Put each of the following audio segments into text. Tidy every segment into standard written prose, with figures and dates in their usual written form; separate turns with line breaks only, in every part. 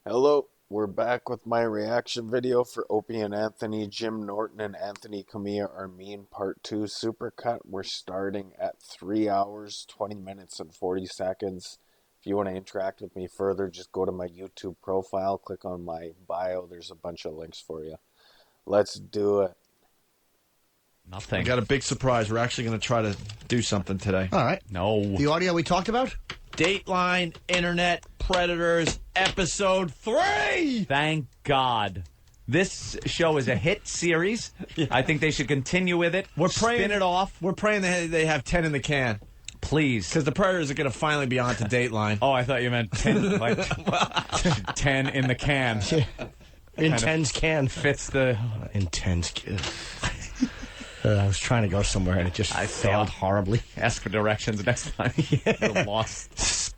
Hello, we're back with my reaction video for Opie and Anthony, Jim Norton and Anthony Camilla are mean part 2 supercut. We're starting at 3 hours, 20 minutes and 40 seconds. If you want to interact with me further, just go to my YouTube profile, click on my bio. There's a bunch of links for you. Let's do it.
Nothing.
I got a big surprise. We're actually going to try to do something today.
All right.
No.
The audio we talked about?
Dateline Internet Predators Episode 3!
Thank God. This show is a hit series. I think they should continue with it.
We're praying,
Spin it off.
We're praying they have 10 in the can.
Please.
Because the Predators are going to finally be on to Dateline.
Oh, I thought you meant 10, like 10 in the can.
Intense can.
Fits the...
Intense can. I was trying to go somewhere and it just failed horribly.
Ask for directions next time. You're lost.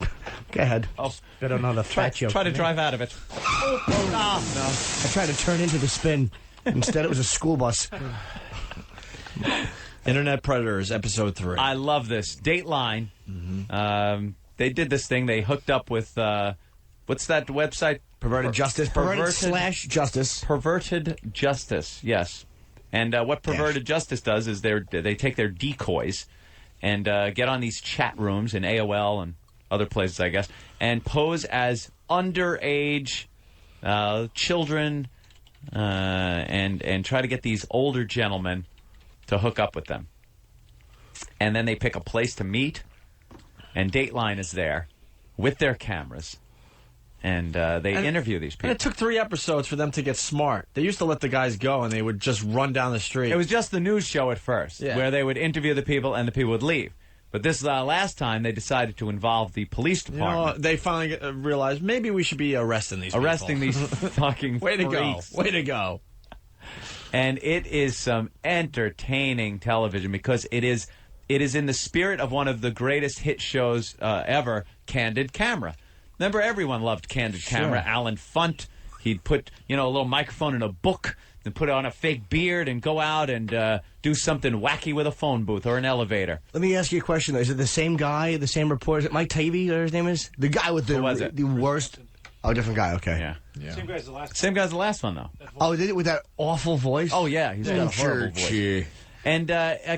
Go ahead.
Oh,
Spit another fat joke.
try to drive out of it.
I tried to turn into the spin. Instead, it was a school bus.
Internet Predators Episode 3.
I love this. Dateline. They did this thing. They hooked up with, what's that website?
Perverted Justice. Perverted/Justice.
Perverted Justice, yes. And what Perverted Justice does is they take their decoys and get on these chat rooms in AOL and other places, I guess, and pose as underage children and try to get these older gentlemen to hook up with them. And then they pick a place to meet, and Dateline is there with their cameras. And they interview these people.
And it took 3 episodes for them to get smart. They used to let the guys go, and they would just run down the street.
It was just the news show at first, where they would interview the people, and the people would leave. But this last time, they decided to involve the police department.
They finally realized maybe we should be arresting these
these fucking
Way to
freaks.
go. Way to go.
And it is some entertaining television because it is in the spirit of one of the greatest hit shows ever, Candid Camera. Remember, everyone loved Candid Camera. Alan Funt, he'd put, a little microphone in a book and put on a fake beard and go out and do something wacky with a phone booth or an elevator.
Let me ask you a question, though. Is it the same guy, the same reporter? Is it Mike Tavey, or his name is? The guy with the worst... Oh, different guy, okay.
Yeah. Same guy's the last one, though.
Oh, did it with that awful voice?
Oh, yeah, he's got a horrible voice. And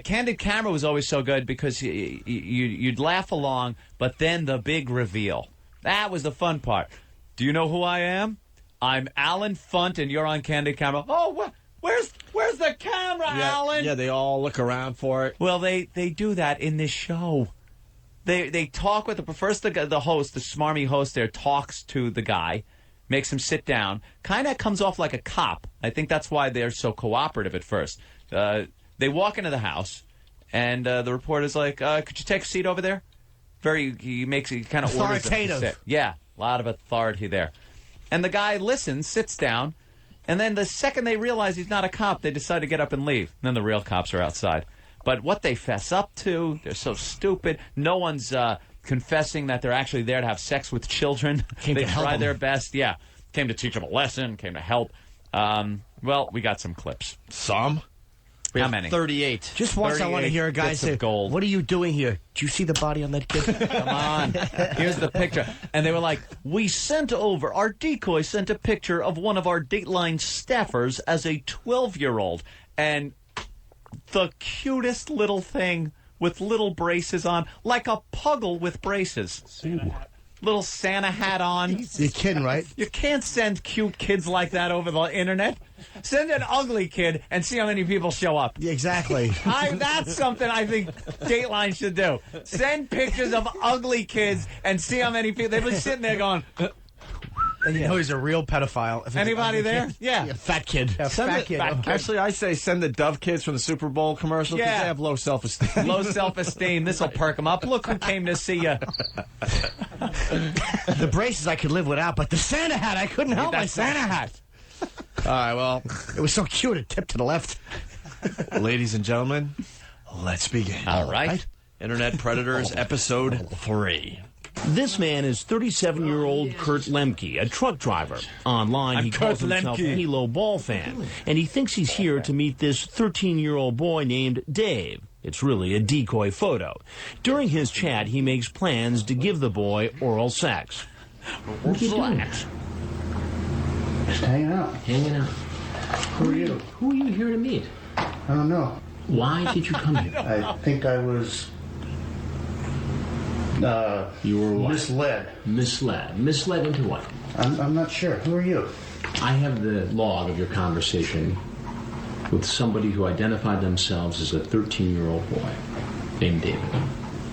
Candid Camera was always so good because you'd laugh along, but then the big reveal. That was the fun part. Do you know who I am? I'm Alan Funt, and you're on Candid Camera. Oh, where's the camera, Alan?
Yeah, they all look around for it.
Well, they do that in this show. They talk with the host, the smarmy host there, talks to the guy, makes him sit down, kind of comes off like a cop. I think that's why they're so cooperative at first. They walk into the house, and the reporter's like, could you take a seat over there? He kind of orders them to sit. Yeah, a lot of authority there. And the guy listens, sits down, and then the second they realize he's not a cop, they decide to get up and leave. And then the real cops are outside. But what they fess up to, they're so stupid. No one's confessing that they're actually there to have sex with children. They try their best. Yeah, came to teach them a lesson, came to help. Well, we got some clips.
Some?
How many?
38.
Just once I want to hear a guy say,
gold.
"What are you doing here? Did you see the body on that kid?"
Come on. Here's the picture. And they were like, our decoy sent a picture of one of our Dateline staffers as a 12-year-old. And the cutest little thing with little braces on, like a puggle with braces. Little Santa hat on.
You're kidding, right?
You can't send cute kids like that over the internet. Send an ugly kid and see how many people show up.
Exactly.
That's something I think Dateline should do. Send pictures of ugly kids and see how many people. They've been sitting there going...
And you know he's a real pedophile.
Anybody there? Yeah.
Fat kid.
Fat kid. Actually, I say send the Dove kids from the Super Bowl commercial because they have low self-esteem.
Low self-esteem. This will perk them up. Look who came to see you.
The braces I could live without, but the Santa hat, I couldn't help my Santa hat.
All right, well,
it was so cute. It tipped to the left.
ladies and gentlemen, let's begin.
All right.
Internet Predators Episode 3.
This man is 37-year-old Kurt Lemke, a truck driver. Online, he calls himself a Halo Ball fan, and he thinks he's here to meet this 13-year-old boy named Dave. It's really a decoy photo. During his chat, he makes plans to give the boy oral sex.
Relax.
Just hanging out.
Hanging out.
Who are you?
Who are you here to meet?
I don't know.
Why did you come here?
I think I was
You were what?
misled.
Misled. Misled into what?
I'm not sure. Who are you?
I have the log of your conversation with somebody who identified themselves as a 13-year-old boy named David.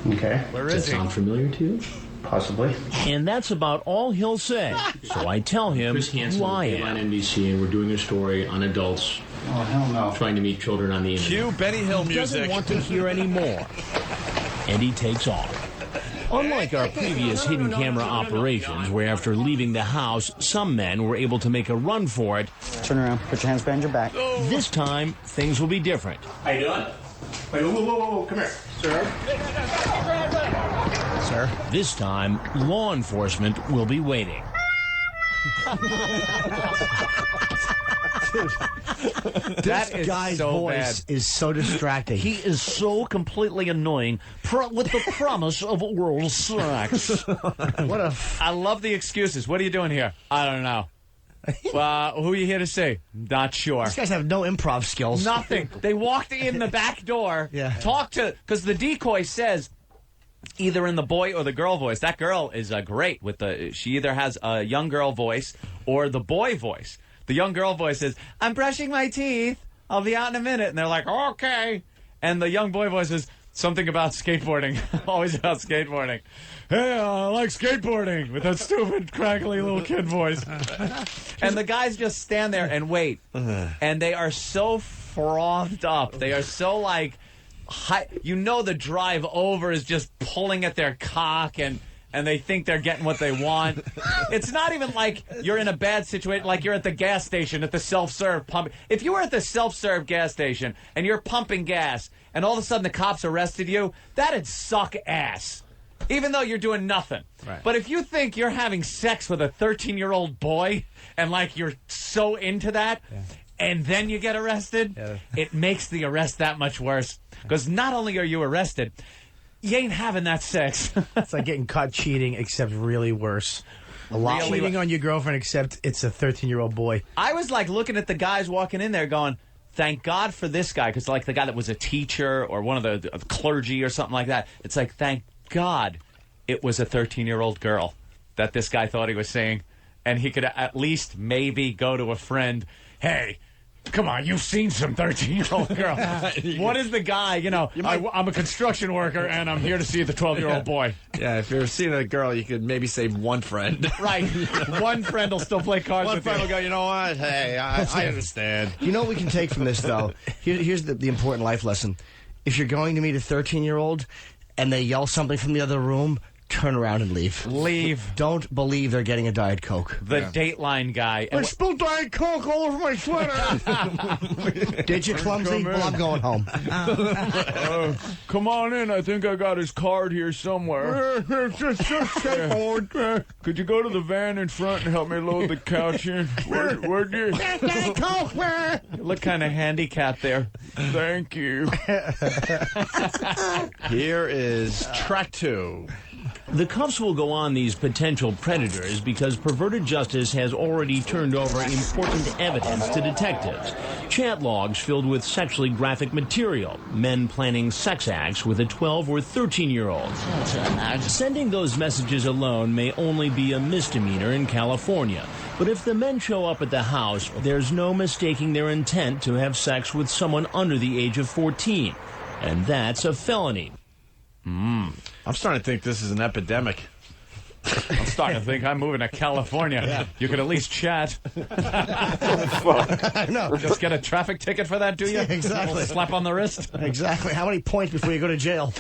Okay.
Does that sound familiar to you?
Possibly.
And that's about all he'll say. So I tell him who I am. NBC, and we're doing a story on adults
Oh, hell no.
trying to meet children on the internet.
Cue Benny Hill
He doesn't
music.
want to hear any more. And he takes off. Unlike our previous hidden camera operations, where after leaving the house, some men were able to make a run for it,
Turn around. Put your hands behind your back.
this time things will be different.
How you doing? Wait, whoa. Come here. Sir?
This time, law enforcement will be waiting.
That is
Guy's
so
voice
bad.
is so distracting.
He is so completely annoying with the promise of oral sex.
What a
I love the excuses. What are you doing here? I don't know. Who are you here to see? Not sure.
These guys have no improv skills.
Nothing. They walked in the back door,
Yeah.
talked to, because the decoy says either in the boy or the girl voice. That girl is great with she either has a young girl voice or the boy voice. The young girl voice is, I'm brushing my teeth. I'll be out in a minute. And they're like, okay. And the young boy voice is something about skateboarding. Always about skateboarding. Hey, I like skateboarding with that stupid, crackly little kid voice. And the guys just stand there and wait. And they are so frothed up. They are so like, the drive over is just pulling at their cock and they think they're getting what they want. It's not even like you're in a bad situation, like you're at the gas station at the self-serve pump. If you were at the self-serve gas station and you're pumping gas and all of a sudden the cops arrested you, that'd suck ass. Even though you're doing nothing.
Right.
But if you think you're having sex with a 13-year-old boy and like you're so into that, and then you get arrested, it makes the arrest that much worse. Because not only are you arrested, you ain't having that sex.
It's like getting caught cheating, except really worse. A lot
Really
cheating on your girlfriend, except it's a 13-year-old boy.
I was like looking at the guys walking in there going, thank God for this guy. Because like the guy that was a teacher or one of the clergy or something like that. It's like, thank God it was a 13-year-old girl that this guy thought he was seeing. And he could at least maybe go to a friend, hey, come on, you've seen some 13-year-old girl. What is the guy, I'm a construction worker and I'm here to see the 12-year-old boy.
Yeah, if you're seeing a girl, you could maybe save one friend.
Right. One friend will still play cards
One
with
friend
you.
will go, you know what? Hey, I understand.
You know what we can take from this, though? Here's the important life lesson. If you're going to meet a 13-year-old and they yell something from the other room, turn around and leave.
Leave.
Don't believe they're getting a Diet Coke.
The Dateline guy.
I spilled Diet Coke all over my sweater. Did you, clumsy? Well, I'm going home.
Come on in. I think I got his card here somewhere. Could you go to the van in front and help me load the couch in? Where'd you?
Diet Coke.
You look kind of handicapped there. Thank you.
Here is track 2.
The cuffs will go on these potential predators because perverted justice has already turned over important evidence to detectives. Chat logs filled with sexually graphic material, men planning sex acts with a 12 or 13-year-old. Sending those messages alone may only be a misdemeanor in California. But if the men show up at the house, there's no mistaking their intent to have sex with someone under the age of 14. And that's a felony.
I'm starting to think this is an epidemic.
I'm starting to think I'm moving to California. Yeah. You could at least chat.
I know.
Just get a traffic ticket for that, do you?
Yeah, exactly.
Slap on the wrist.
Exactly. How many points before you go to jail?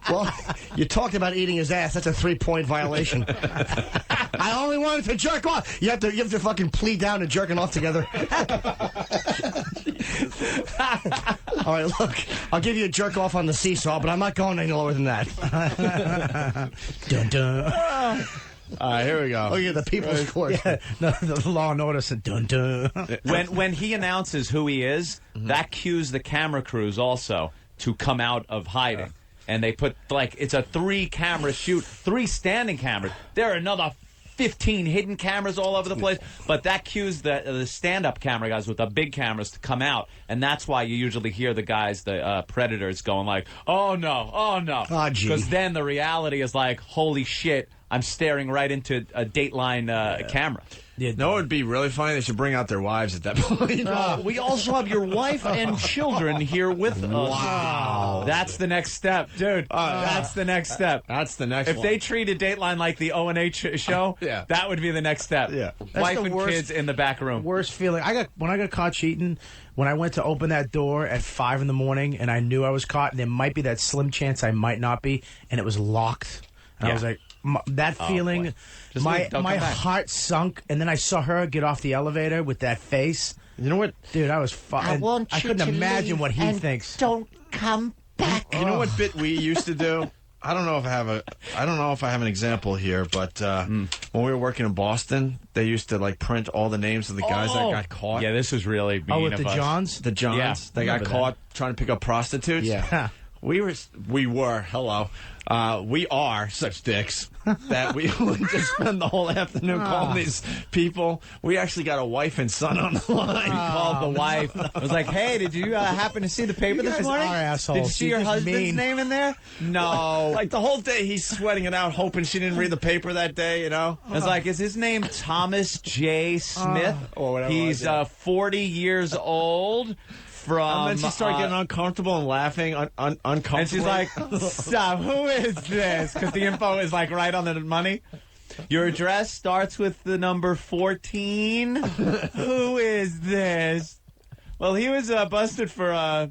Well, you talked about eating his ass. That's a 3-point violation. I only wanted to jerk off. You have to fucking plead down to jerking off together. All right, look, I'll give you a jerk off on the seesaw, but I'm not going any lower than that. Dun, dun.
All right, here we go.
Oh, yeah, the People's Court. Yeah, no, the Law and Order said dun dun.
When he announces who he is, that cues the camera crews also to come out of hiding. And they put, it's a 3-camera shoot, 3 standing cameras. There are another 15 hidden cameras all over the place. But that cues the stand-up camera guys with the big cameras to come out, and that's why you usually hear the guys, the predators, going like, "Oh no, oh no," because then the reality is like, "Holy shit, I'm staring right into a Dateline camera."
Yeah, no, it would be really funny. They should bring out their wives at that point.
We also have your wife and children here with us.
Wow.
That's the next step, dude. That's the next step.
That's the next
If
one.
they treated Dateline like the O&H show,
Yeah.
that would be the next step.
Yeah.
Wife
the
and
worst-
kids in the back room.
Worst feeling. When I got caught cheating, when I went to open that door at 5 in the morning, and I knew I was caught, and there might be that slim chance I might not be, and it was locked. And I was like, that feeling,
boy. Just
my
leave. Don't come back.
heart sunk, and then I saw her get off the elevator with that face.
You know what?
Dude, I was I couldn't imagine what he thinks.
Don't come back.
You know what bit we used to do? I don't know if I have an example here, but when we were working in Boston, they used to like print all the names of the guys that got caught.
Yeah, this was really mean
with
of
the
us.
Johns?
The Johns.
Yeah,
They got
remember
caught trying to pick up prostitutes.
Yeah.
We were, hello. We are such dicks that we would just spend the whole afternoon calling these people. We actually got a wife and son on the line.
Called the wife. I was like, "Hey, did you happen to see the paper this
guys
morning?
are assholes.
Did you see
You're
your
just
husband's
mean."
name in there?" No.
Like the whole day he's sweating it out, hoping she didn't read the paper that day, you know?
I was like, "Is his name Thomas J. Smith?
Or whatever
He's
it was, yeah.
40 years old." From,
And then she started getting uncomfortable and laughing, uncomfortable.
and she's like, "Stop! Who is this?" Because the info is like right on the money. Your address starts with the number 14. Who is this? Well, he was busted for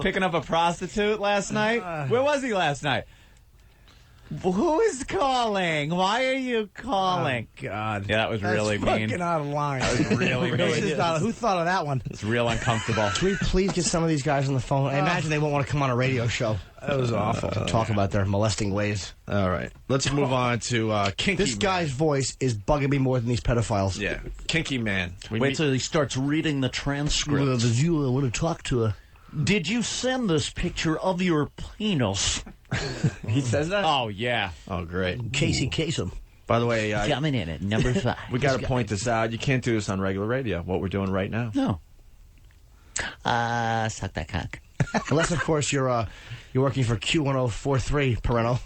picking up a prostitute last night. Where was he last night? Who is calling? Why are you calling?
God.
Yeah, that was really
That's
mean.
fucking out of line.
Really mean.
Who thought of that one?
It's real uncomfortable.
Can we please get some of these guys on the phone? I imagine they won't want to come on a radio show.
That was awful.
To talk about their molesting ways.
All right. Let's move on to Kinky
This
Man.
guy's voice is bugging me more than these pedophiles.
Yeah. Kinky Man.
Wait till he starts reading the transcript.
The viewer I want to talk to her.
Did you send this picture of your penis?
He says that?
Oh, yeah.
Oh, great.
Casey Kasem.
By the way,
Coming in at number 5.
we got to point this out. You can't do this on regular radio, what we're doing right now.
No. Suck that cock.
Unless, of course, you're working for Q1043, Parental,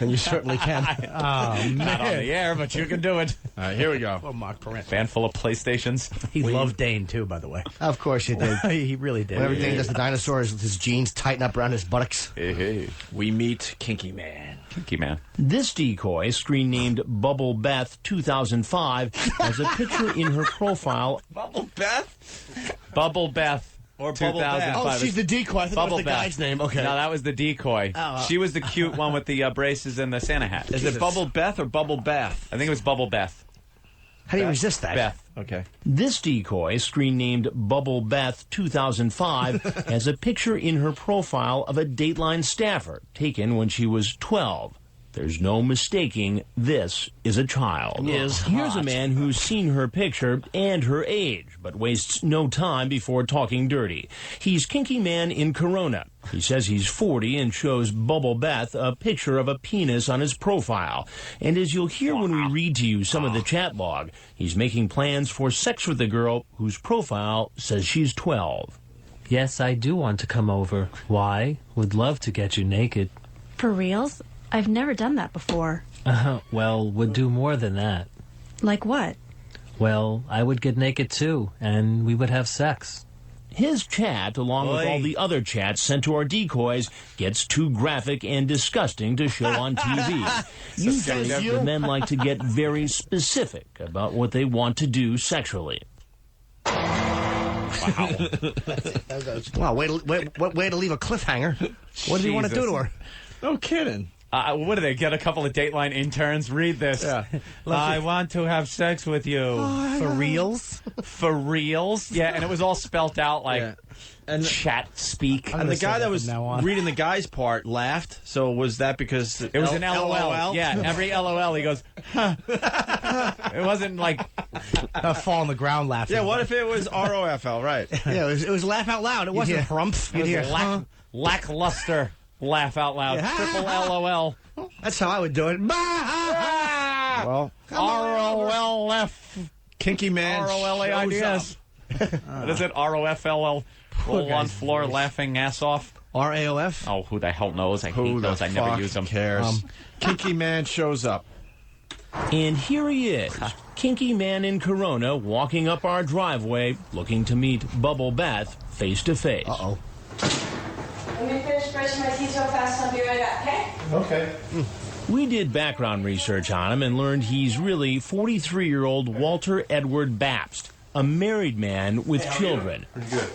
then you certainly can.
Not on the air, but you can do it.
All right, here we go.
Oh, Mark Parent.
Van full of PlayStations.
He loved Dane, too, by the way.
Of course you did.
He really did.
When everything does the dinosaurs with his jeans tighten up around his buttocks.
Hey.
We meet Kinky Man.
Kinky Man.
This decoy, screen named Bubble Beth 2005, has a picture in her profile.
Bubble Beth?
Bubble Beth.
Or Bubble Beth.
2005.
Oh, she's the decoy. I thought that
Bubble
was the
Beth.
guy's name. Okay.
No, that was the decoy. She was the cute one with the braces and the Santa hat.
Is it Bubble Beth or Bubble Bath?
I think it was Bubble Beth.
How do you resist that?
Beth.
Okay.
This decoy, screen named Bubble Beth 2005, has a picture in her profile of a Dateline staffer taken when she was 12. There's no mistaking this is a child. Here's a man who's seen her picture and her age, but wastes no time before talking dirty. He's Kinky Man in Corona. He says he's 40 and shows Bubble Beth a picture of a penis on his profile. And as you'll hear when we read to you some of the chat log, he's making plans for sex with the girl whose profile says she's 12.
Yes, I do want to come over. Why? Would love to get you naked.
For reals? I've never done that before.
Well, would do more than that.
Like what?
Well, I would get naked too, and we would have sex.
His chat, along with all the other chats sent to our decoys, gets too graphic and disgusting to show on TV. The men like to get very specific about what they want to do sexually.
Wow, way to leave a cliffhanger. What do you want to do to her?
No kidding.
What do they get? A couple of Dateline interns? Read this.
Yeah.
I want to have sex with you.
For reals?
For reals? Yeah, and it was all spelt out like
Yeah. And
chat speak.
And the
say
guy
that
that
from
was
now on.
reading the guy's part laughed. So was that because
It was an LOL. Yeah, every LOL he goes, huh. It wasn't like,
Fall on the ground laughing.
Yeah, what if it was ROFL, right?
Yeah, it was laugh out loud. It wasn't harumph.
it was lackluster. Laugh out loud.
Yeah.
Triple LOL.
That's how I would do it.
Wow. Well,
ROLF.
Kinky Man
ROLAIDS. What is it? ROFLL. Roll on floor, laughing ass off.
RAOF?
Oh, who the hell knows? I hate
Who
those.
the
I never
fuck
use them.
cares? Kinky Man shows up.
And here he is, Kinky Man in Corona, walking up our driveway, looking to meet Bubble Beth face to face.
Uh-oh.
Let me finish brushing my teeth real fast and I'll be right back, okay?
Okay.
We did background research on him and learned he's really 43-year-old Walter Edward Babst, a married man with children.
Pretty good.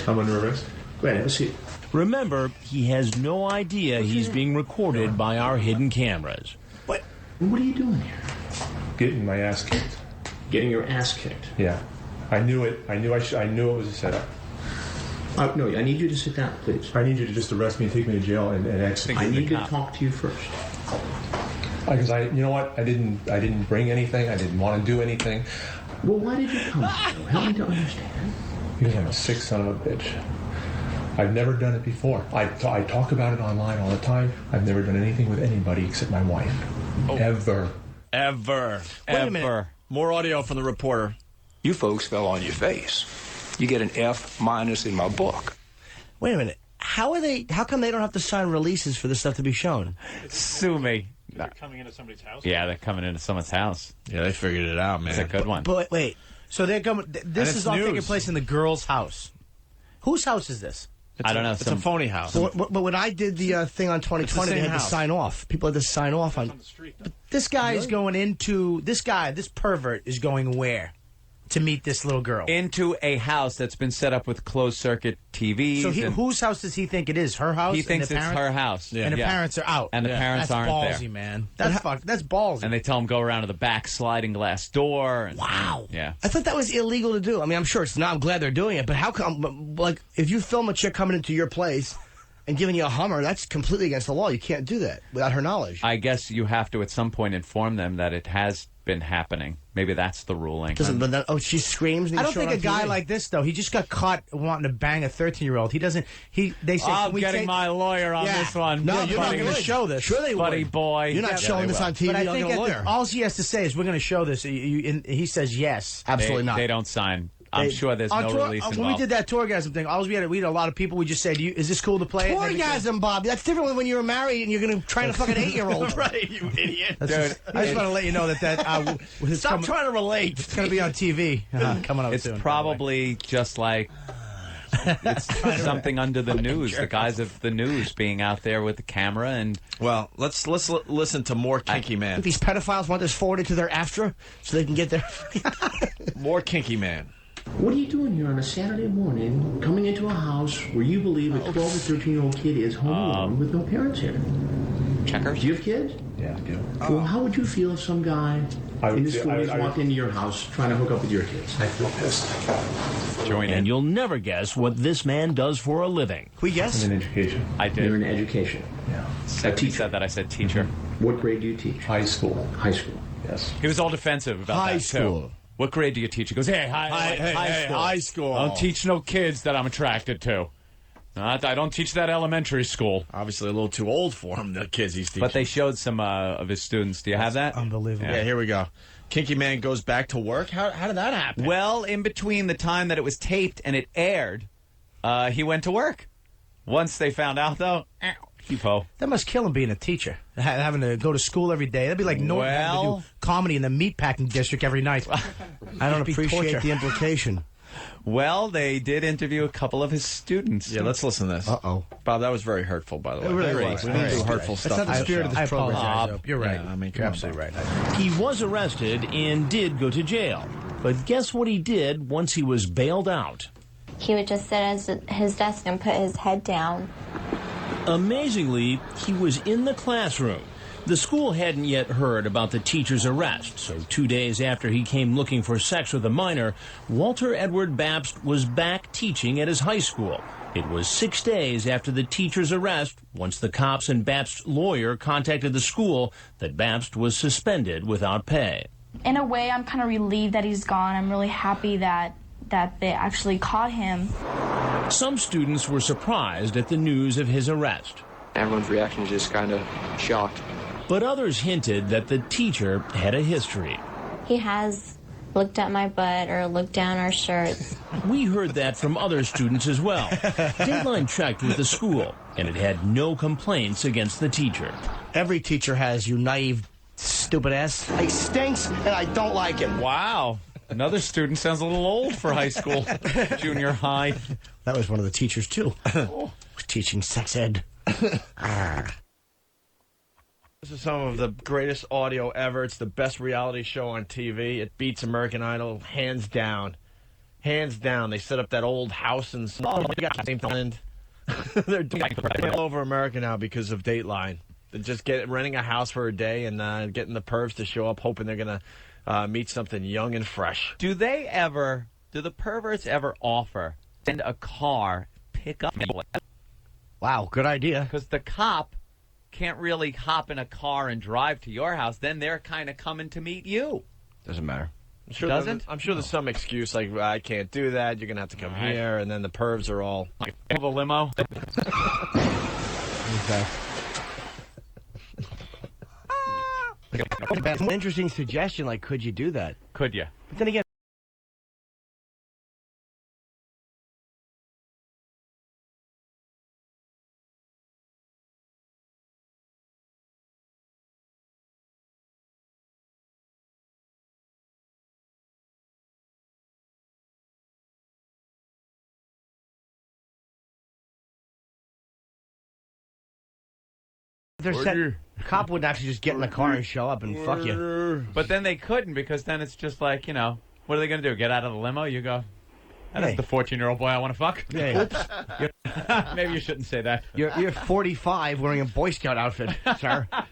I'm under arrest. Go ahead, have a seat.
Remember, he has no idea he's being recorded by our hidden cameras.
What are you doing here? Getting my ass kicked. Getting your ass kicked? Yeah. I knew it. I knew it was a setup. No, I need you to sit down, please. I need you to just arrest me and take me to jail and exit. I need to talk to you first. Because you know what? I didn't bring anything. I didn't want to do anything. Well, why did you come? Help me to understand. Because I'm a sick son of a bitch. I've never done it before. I talk about it online all the time. I've never done anything with anybody except my wife. Ever.
Wait a minute.
More audio from the reporter.
You folks fell on your face. You get an F- in my book.
Wait a minute. How come they don't have to sign releases for this stuff to be shown?
Sue me.
They're coming into somebody's house?
Yeah, they're coming into someone's house.
Yeah, they figured it out, man.
It's a good one.
But wait. So they're coming. This is all taking
news.
place in the girl's house. Whose house is this?
I don't know.
It's a phony house.
But when I did the thing on 2020, they had
house.
to sign off. People had to sign off on.
This guy is going into this pervert is going where to meet this little girl?
Into a house that's been set up with closed circuit TVs.
So
and
whose house does he think it is? Her house?
he
And
thinks
the
it's
parents?
her house.
And the parents are out.
And the parents
That's
aren't
ballsy,
there.
man. That's ballsy.
And they tell him go around to the back sliding glass door. And,
Wow.
Yeah.
I thought that was illegal to do. I mean, I'm sure it's not. I'm glad they're doing it. But how come, like, if you film a chick coming into your place and giving you a Hummer, that's completely against the law. You can't do that without her knowledge.
I guess you have to at some point inform them that it has been happening. Maybe that's the ruling.
But then, she screams. And
I don't
show it
think a
on
guy
TV.
like this though. He just got caught wanting to bang a 13-year-old. He doesn't. They say
I'm
"Can we
getting
take-"
my lawyer on this one.
No,
Yeah,
you're
but
not
they're
going
gonna
to
show this.
Sure they
Buddy
would.
boy.
You're not showing this on TV.
But I
You'll
think
get a lawyer.
all he has to say is, "We're going to show this." And he says yes.
Absolutely not.
They don't sign. I'm sure there's
On
no
tour-
release
When
involved.
we did that Tourgasm thing, we had a lot of people. We just said, "Is this cool to play?"
Orgasm, Bob. That's different than when you're married and you're going to try to fuck an 8-year-old.
Right, you idiot.
I just want to let you know that
Stop trying to relate.
It's going to be on TV coming up
It's
soon.
probably just like it's something under the news. The guys of the news being out there with the camera and
Well, let's listen to more Kinky Man.
If these pedophiles want this forwarded to their AFTRA so they can get their...
More Kinky Man.
What are you doing here on a Saturday morning, coming into a house where you believe a 12 or 13-year-old kid is home alone with no parents here?
checkers.
Do you have kids?
Yeah, I do.
Well, how would you feel if some guy in his 40s walked into your house trying to hook up with your kids?
I feel pissed.
Join
And
in.
you'll never guess what this man does for a living.
We guess?
I'm in education.
I did.
You're in education.
Yeah.
He said that. I said teacher.
What grade do you teach?
High school.
High school.
Yes.
He was all defensive about
High
that
school.
too. What grade do you teach? He goes, hey, high school. I don't teach no kids that I'm attracted to. I don't teach that elementary school.
Obviously a little too old for him, the kids he's teaching.
But they showed some of his students. Do you have that?
Unbelievable.
Yeah, here we go. Kinky Man goes back to work. How did that happen?
Well, in between the time that it was taped and it aired, he went to work. Once they found out, though, cheapo.
That must kill him being a teacher, having to go to school every day. That'd be like Norton having to do comedy in the meatpacking district every night.
I don't
Be
appreciate
torture.
the implication.
Well, they did interview a couple of his students.
Yeah, let's listen to this.
Uh-oh.
Bob, that was very hurtful, by the way.
It really
Very
was.
We don't do
Right.
hurtful
That's
stuff.
not the
on the
spirit of
show.
this
I
program.
apologize. You're right.
Yeah, I mean, come
You're
on,
absolutely
Bob.
right.
He was arrested and did go to jail. But guess what he did once he was bailed out?
He would just sit at his desk and put his head down.
Amazingly, he was in the classroom. The school hadn't yet heard about the teacher's arrest, so 2 days after he came looking for sex with a minor, Walter Edward Babst was back teaching at his high school. It was 6 days after the teacher's arrest, once the cops and Babst's lawyer contacted the school, that Babst was suspended without pay.
In a way, I'm kind of relieved that he's gone. I'm really happy that they actually caught him.
Some students were surprised at the news of his arrest.
Everyone's reaction is just kind of shocked.
But others hinted that the teacher had a history.
He has looked at my butt or looked down our shirts.
We heard that from other students as well. Dateline checked with the school, and it had no complaints against the teacher.
Every teacher has, you naive, stupid ass. He stinks, and I don't like him.
Wow. Another student sounds a little old for high school, junior high.
That was one of the teachers, too. Teaching sex ed.
This is some of the greatest audio ever. It's the best reality show on TV. It beats American Idol, hands down. Hands down. They set up that old house and they're doing all over America now because of Dateline. They're just renting a house for a day and getting the pervs to show up, hoping they're going to meet something young and fresh.
Do the perverts ever offer send a car pick up?
Wow, good idea.
Because the cop can't really hop in a car and drive to your house. Then they're kind of coming to meet you.
Doesn't matter. I'm sure
Doesn't?
I'm sure there's some excuse like, I can't do that. You're going to have to come here. And then the pervs are all...
Have a limo?
Okay. Interesting suggestion, like, could you do that?
Could you?
But then again... The cop wouldn't actually just get in the car and show up and fuck you.
But then they couldn't, because then it's just like, what are they going to do? Get out of the limo? You go, that's the 14-year-old boy I want to fuck?
Yeah.
Oops. Maybe you shouldn't say that.
You're 45 wearing a Boy Scout outfit, sir.
All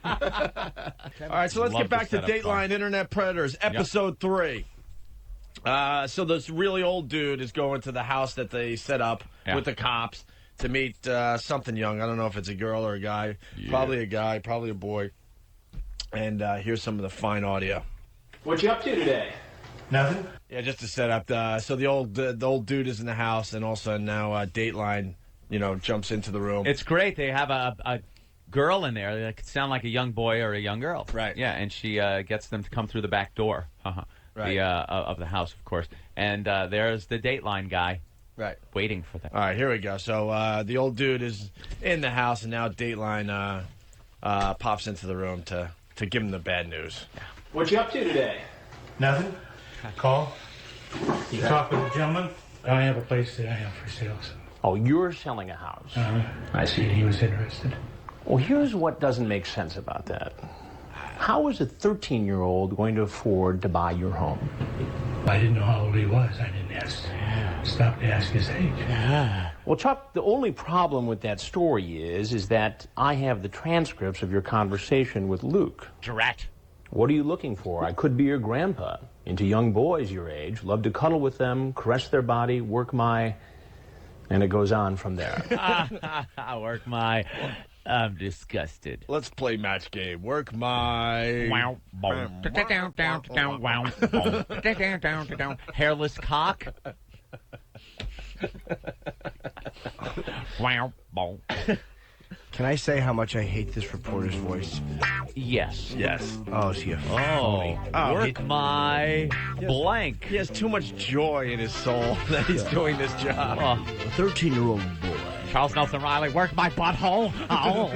right, so let's get back to Dateline Internet Predators, Episode 3. So this really old dude is going to the house that they set up with the cops to meet something young. I don't know if it's a girl or a guy. Yeah. Probably a guy, probably a boy. And here's some of the fine audio.
What you up to today?
Nothing. Yeah, just to set up. So the old dude is in the house, and all of a sudden now Dateline, jumps into the room.
It's great. They have a girl in there that could sound like a young boy or a young girl.
Right.
Yeah, and she gets them to come through the back door
right.
Of the house, of course. And there's the Dateline guy.
Right.
Waiting for them.
All right, here we go. So the old dude is in the house, and now Dateline pops into the room to give him the bad news.
What you up to today?
Nothing. Call. You talk with a gentleman? I have a place that I have for sale. So.
Oh, you're selling a house.
I see. He was interested.
Well, here's what doesn't make sense about that. How is a 13-year-old going to afford to buy your home?
I didn't know how old he was. I didn't stop to ask his age.
Well, Chuck, the only problem with that story is that I have the transcripts of your conversation with Luke.
Drat.
What are you looking for? I could be your grandpa. Into young boys your age, love to cuddle with them, caress their body, work my... And it goes on from there.
Work my... I'm disgusted.
Let's play match game. Work my...
Hairless cock.
Can I say how much I hate this reporter's voice?
Yes.
Yes.
Oh, is he a phony?
Work my blank.
He has too much joy in his soul that he's doing this job.
A 13-year-old boy.
Charles Nelson Riley, work my butthole. Oh.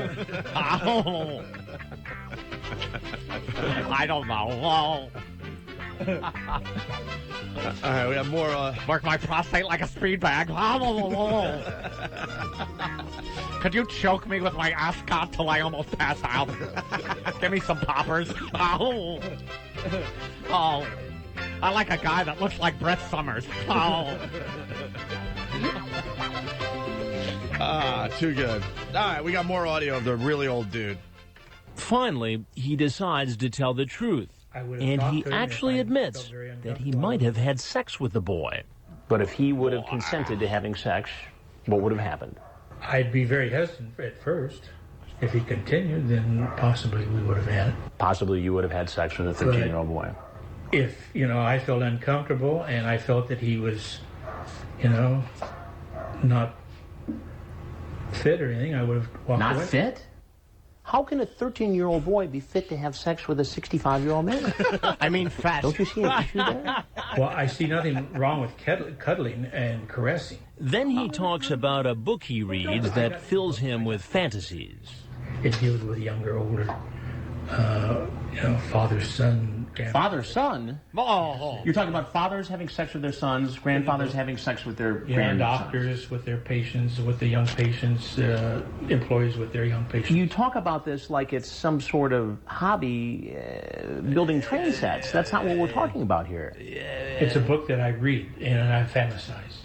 I don't know.
All right, we have more.
Work my prostate like a speed bag. Could you choke me with my ascot till I almost pass out? Give me some poppers. Oh. I like a guy that looks like Brett Summers. Oh.
Too good. All right, we got more audio of the really old dude.
Finally, he decides to tell the truth. And he actually admits that he might have had sex with the boy.
But if he would have consented to having sex, what would have happened?
I'd be very hesitant at first. If he continued, then possibly we would have had it.
Possibly you would have had sex with a 13-year-old boy.
If, I felt uncomfortable and I felt that he was, not fit or anything, I would have walked away.
Not fit? How can a 13-year-old boy be fit to have sex with a 65-year-old man?
I mean, fat.
Don't you see an issue there?
Well, I see nothing wrong with cuddling and caressing.
Then he talks about a book he reads that fills him with fantasies.
It deals with younger, older, father, son.
Father, son?
Oh.
You're talking about fathers having sex with their sons, grandfathers having sex with their
grandsons. Doctors with their patients, with the young patients, employees with their young patients.
You talk about this like it's some sort of hobby, building train sets. That's not what we're talking about here.
It's a book that I read and I fantasize.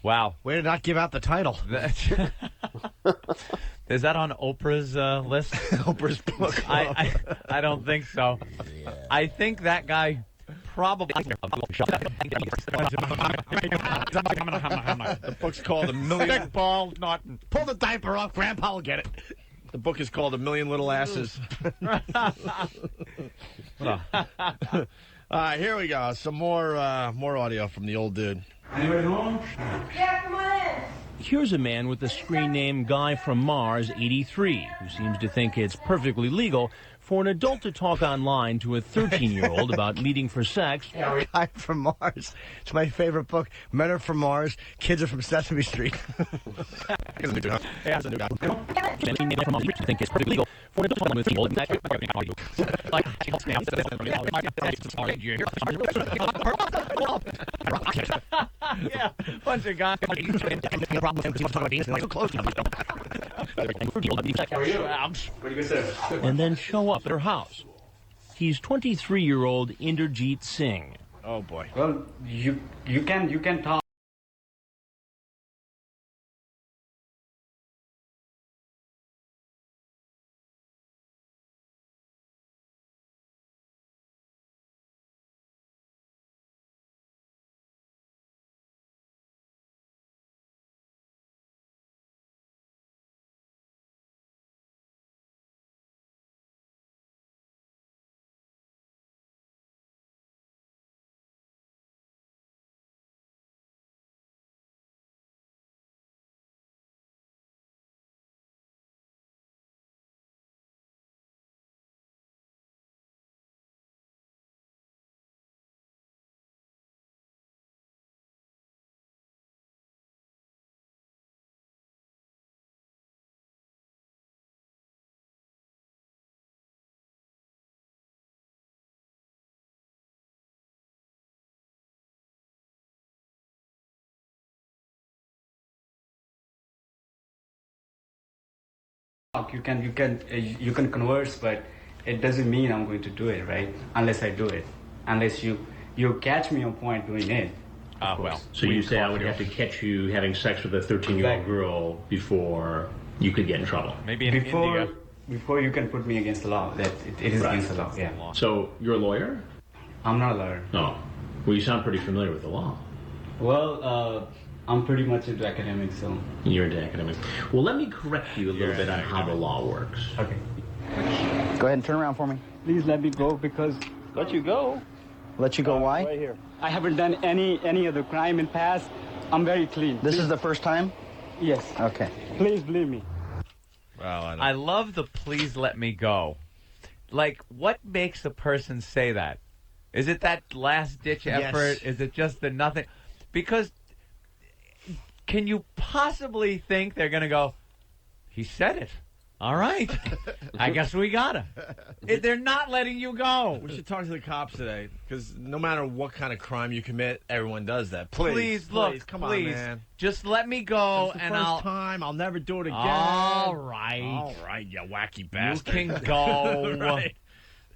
Wow.
Way to not give out the title.
Is that on Oprah's list?
Oprah's book.
I don't think so. Yeah. I think that guy probably.
The book's called A Million.
Ball, not pull the diaper off. Grandpa will get it.
The book is called A Million Little Asses. All right, here we go. Some more audio from the old dude.
Anybody home?
Yeah, come on in.
Here's a man with the screen name Guy from Mars 83, who seems to think it's perfectly legal for an adult to talk online to a 13-year-old about meeting for sex.
Guy from Mars. It's my favorite book. Men are from Mars. Kids are from Sesame Street.
Think it's perfectly legal for an adult to talk
yeah, bunch of guys.
And then show up at her house. He's 23-year-old Inderjeet Singh.
Oh boy.
Well, you can talk. You can converse, but it doesn't mean I'm going to do it, right? Unless I do it, unless you catch me on point doing it.
Well, so you say I would have to catch you having sex with a 13-year-old girl before you could get in trouble.
Maybe in India.
Before you can put me against the law, that it is against the law. Yeah.
So you're a lawyer?
I'm not a lawyer.
No. Well, you sound pretty familiar with the law.
Well, I'm pretty much into academics, so.
You're into academics. Well, let me correct you a little bit on how the law works.
Okay.
Go ahead and turn around for me.
Please let me go because.
Let you go? Let you go, why?
Right here. I haven't done any other crime in past. I'm very clean.
This is the first time?
Yes.
Okay.
Please believe me.
Well,
I love the please let me go. Like, what makes a person say that? Is it that last-ditch effort? Yes. Is it just the nothing? Because can you possibly think they're going to go, he said it. All right. I guess we got him. They're not letting you go.
We should talk to the cops today, because no matter what kind of crime you commit, everyone does that. Please,
look,
come
on,
man.
Just let me go,
and
I'll.
Time. I'll never do it again.
All right,
you wacky bastard.
You can go.
Right.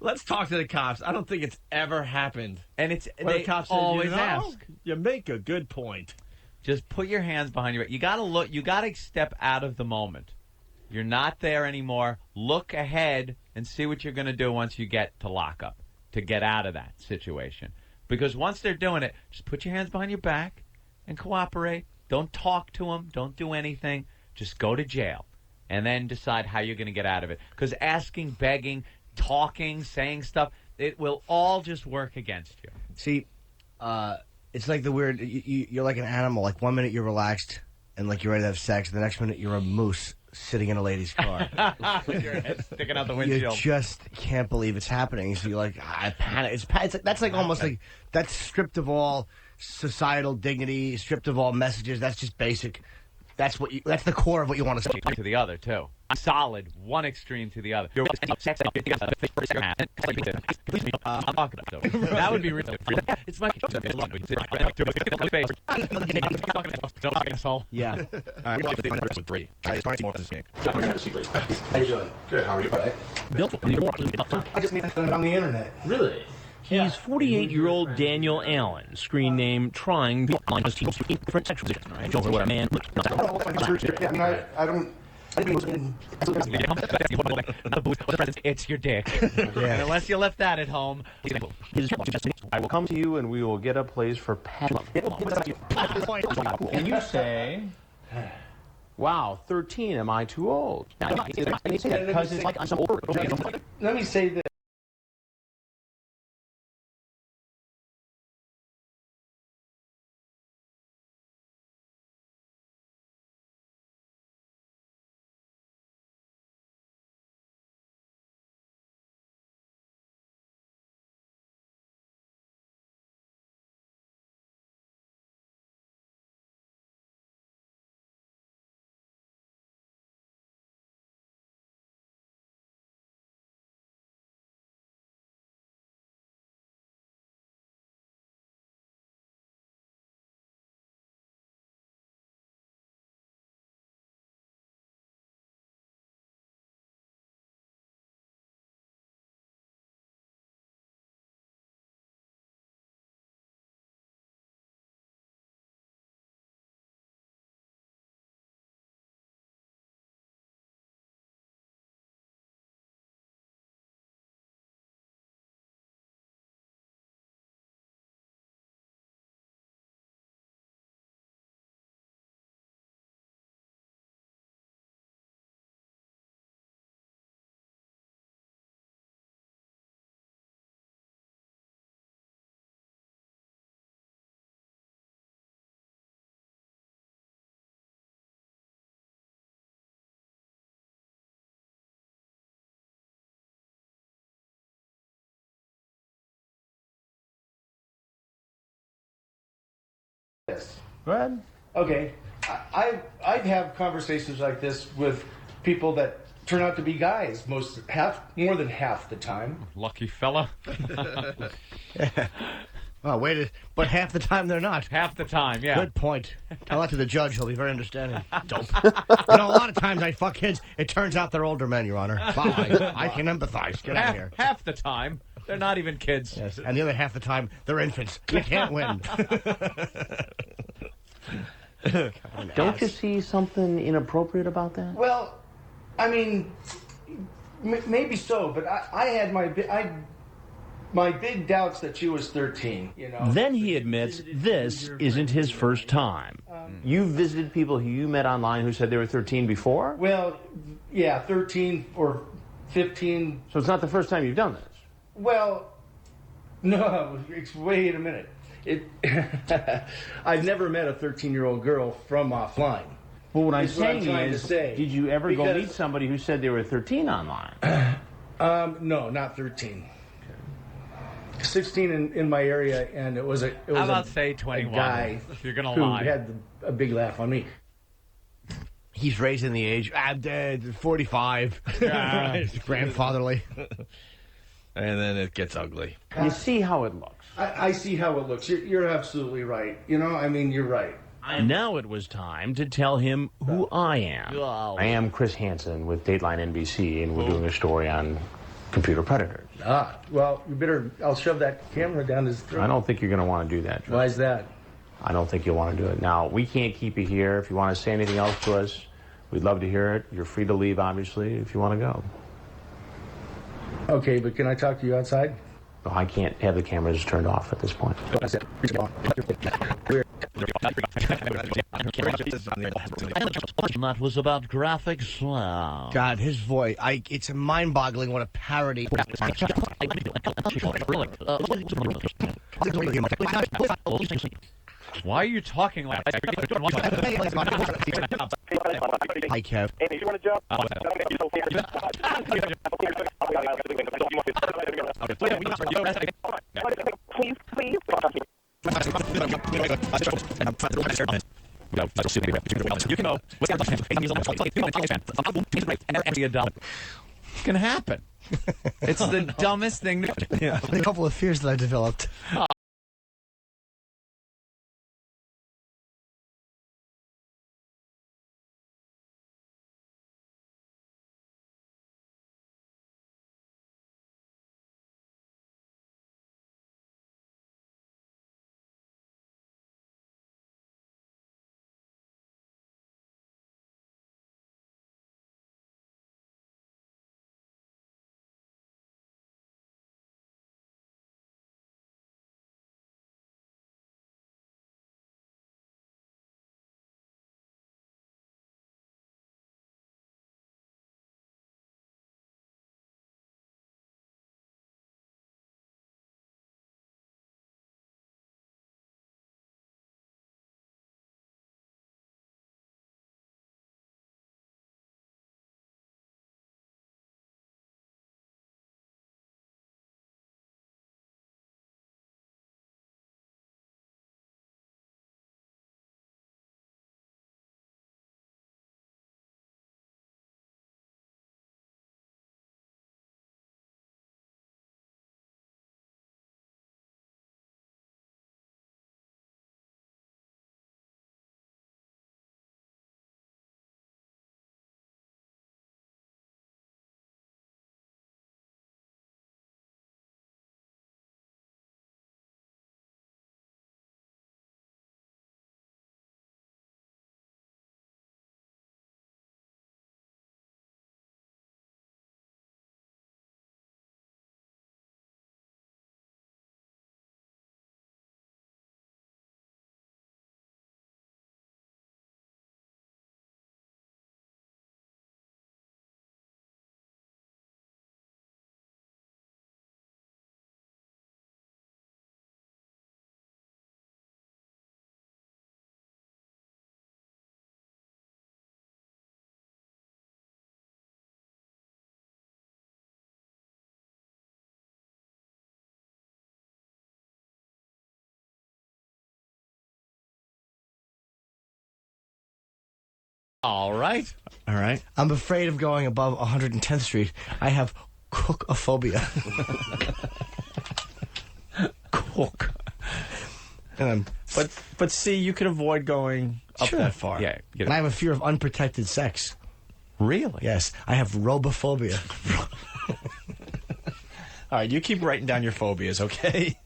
Let's talk to the cops. I don't think it's ever happened.
And
the cops
always ask.
You make a good point.
Just put your hands behind your back. You got to look. You got to step out of the moment. You're not there anymore. Look ahead and see what you're going to do once you get to lockup to get out of that situation. Because once they're doing it, just put your hands behind your back and cooperate. Don't talk to them. Don't do anything. Just go to jail and then decide how you're going to get out of it. Because asking, begging, talking, saying stuff, it will all just work against you.
See, it's like the weird, you're like an animal. Like 1 minute you're relaxed and like you're ready to have sex. The next minute you're a moose sitting in a lady's car.
Your head sticking out the windshield.
You just can't believe it's happening. So you're like, I panic. That's like almost like that's stripped of all societal dignity, stripped of all messages. That's just basic. That's the core of what you want to say.
To the other too. Solid, one extreme to the other. That would be real. It's my
yeah.
How you doing?
Good. How are you?
I just need to put it on the internet.
Really? He's 48-year-old Daniel Allen, screen name trying to find different sexual positions. I don't know what a man looks like.
I don't.
It's your dick. And unless you left that at home.
I will come to you and we will get a place for Pat. And you say, wow, 13, am I too old?
Let me say this.
Go ahead.
Okay, I'd have conversations like this with people that turn out to be guys more than half the time.
Lucky fella.
Oh, but half the time they're not.
Half the time, yeah.
Good point. Tell that to the judge; he'll be very understanding. Dope. A lot of times I fuck kids. It turns out they're older men, Your Honor. I can empathize. Get out of here.
Half the time, they're not even kids.
Yes, and the other half the time, they're infants. You can't win.
Don't you see something inappropriate about that?
Well, I mean, maybe so, but I had my big doubts that she was 13, you know.
Then he admits this isn't his first time.
You visited people who you met online who said they were 13 before?
Well, yeah, 13 or 15.
So it's not the first time you've done this?
Well, no, wait a minute. I've never met a 13-year-old girl from offline.
Well, what I'm saying is, did you ever go meet somebody who said they were 13 online?
No, not 13. 16 in my area, and it was a
say 21?
A guy
You're gonna
who
lie.
had a big laugh on me. He's raising the age. I'm dead. 45. It's grandfatherly.
And then it gets ugly.
You see how it looks.
I see how it looks. You're absolutely right. You know, I mean, you're right.
Now it was time to tell him who I am.
I am Chris Hansen with Dateline NBC, and we're doing a story on computer predators.
Well, I'll shove that camera down his throat.
I don't think you're going to want to do that, George.
Why is that?
I don't think you'll want to do it. Now, we can't keep you here. If you want to say anything else to us, we'd love to hear it. You're free to leave, obviously, if you want to go.
Okay, but can I talk to you outside?
No, I can't have the cameras turned off at this point.
That was about graphics. Wow.
God, his voice. It's mind-boggling what a parody.
Why are you talking like that?
Hi, Kev.
Amy, you want a job? Please.
You can know It can happen. It's the dumbest thing.
Yeah. A couple of fears that I developed.
All right.
I'm afraid of going above 110th Street. I have cookophobia.
Cook. But see, you can avoid going up that far.
Yeah.
And I have a fear of unprotected sex.
Really?
Yes. I have robophobia.
All right, you keep writing down your phobias, okay?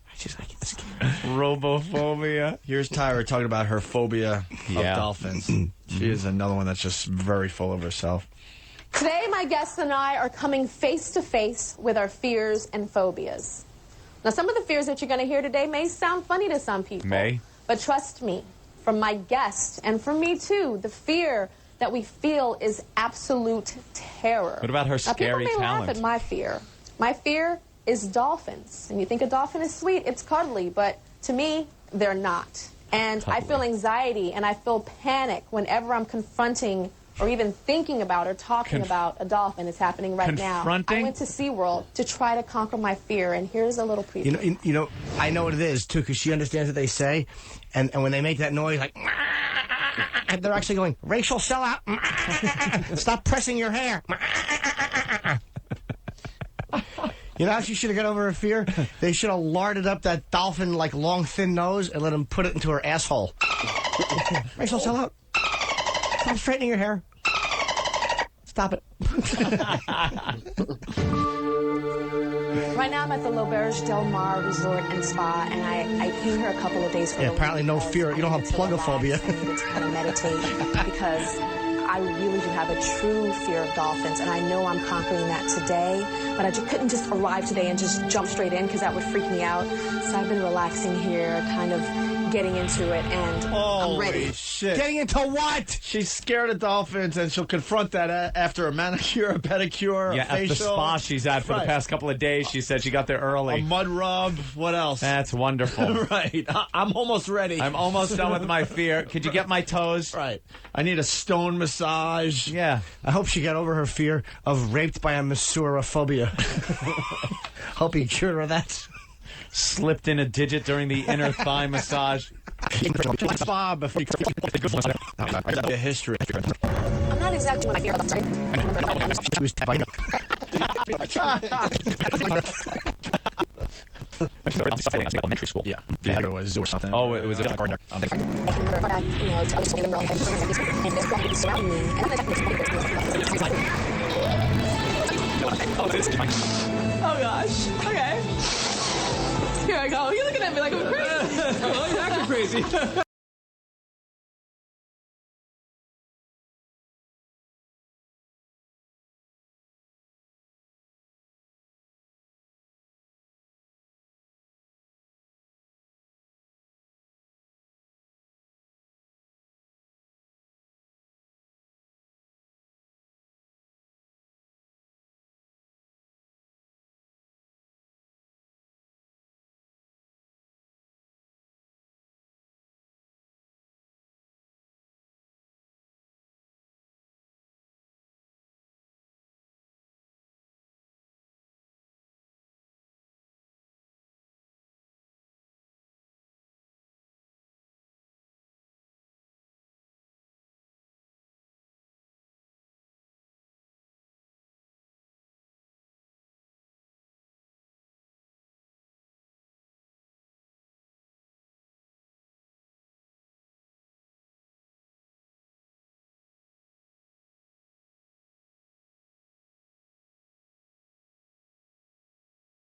Robophobia. Here's Tyra talking about her phobia of dolphins. She is another one that's just very full of herself.
Today, my guests and I are coming face to face with our fears and phobias. Now, some of the fears that you're going to hear today may sound funny to some people. But trust me, from my guest and from me too, the fear that we feel is absolute terror.
What about her scary
now, people may
talent?
laugh at my fear. My fear is dolphins. And you think a dolphin is sweet, it's cuddly, but to me, they're not. And I feel anxiety and I feel panic whenever I'm confronting or even thinking about or talking about a dolphin. It's happening right now. I went to SeaWorld to try to conquer my fear, and here's a little preview.
You know, I know what it is, too, because she understands what they say. And when they make that noise, like, they're actually going, racial sellout. Stop pressing your hair. You know how she should have got over her fear? They should have larded up that dolphin, like, long, thin nose and let him put it into her asshole. Racial sellout. Stop straightening your hair. Stop it.
Right now I'm at the L'Auberge Del Mar Resort and Spa, and I came here a couple of days ago.
Apparently no fear. You don't have plugophobia.
I needed to kind of meditate because I really do have a true fear of dolphins, and I know I'm conquering that today, but I just couldn't just arrive today and just jump straight in because that would freak me out. So I've been relaxing here, kind of getting into it, and I'm ready.
Holy shit.
Getting into what?
She's scared of dolphins, and she'll confront that after a manicure, a pedicure, a
At
facial.
the spa she's at for the past couple of days. She said she got there early.
A mud rub. What else?
That's wonderful.
Right. I'm almost ready.
I'm almost done with my fear. Could you get my toes?
Right. I need a stone massage.
Yeah.
I hope she got over her fear of raped by a masseurophobia. Hope he cured her of that.
Slipped in a digit during the inner thigh massage.
Bob, a history.
I'm not exactly what I fear.
She was
elementary school.
Yeah. It was or something.
Oh, it was a
Oh gosh. Okay. Here I go. You're looking at me like I'm crazy.
Oh, you're acting crazy.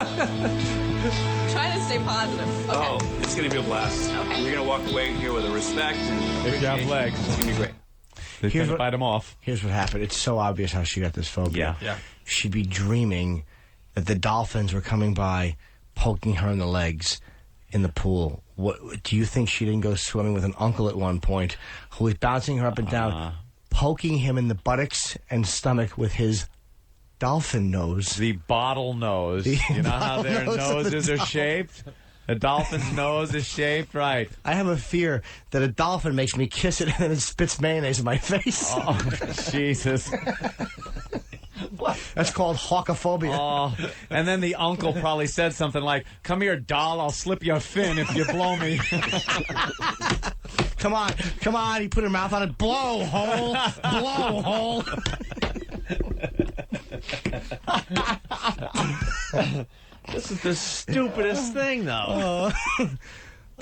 Trying to stay positive. Okay.
Oh, it's going to be a blast.
Okay.
You're going to walk away here with a respect and
If you have legs.
It's going to be great.
They're going to bite them off.
Here's what happened. It's so obvious how she got this phobia.
Yeah.
She'd be dreaming that the dolphins were coming by, poking her in the legs in the pool. What do you think she didn't go swimming with an uncle at one point who was bouncing her up and down, poking him in the buttocks and stomach with his dolphin nose?
The bottle nose. You know how their noses are shaped? A dolphin's nose is shaped right.
I have a fear that a dolphin makes me kiss it and then it spits mayonnaise in my face.
Oh, Jesus.
That's called hawkophobia.
Oh, and then the uncle probably said something like, "Come here, doll, I'll slip your fin if you blow me."
Come on. He put her mouth on it. Blow hole. Blow hole.
This is the stupidest thing, though.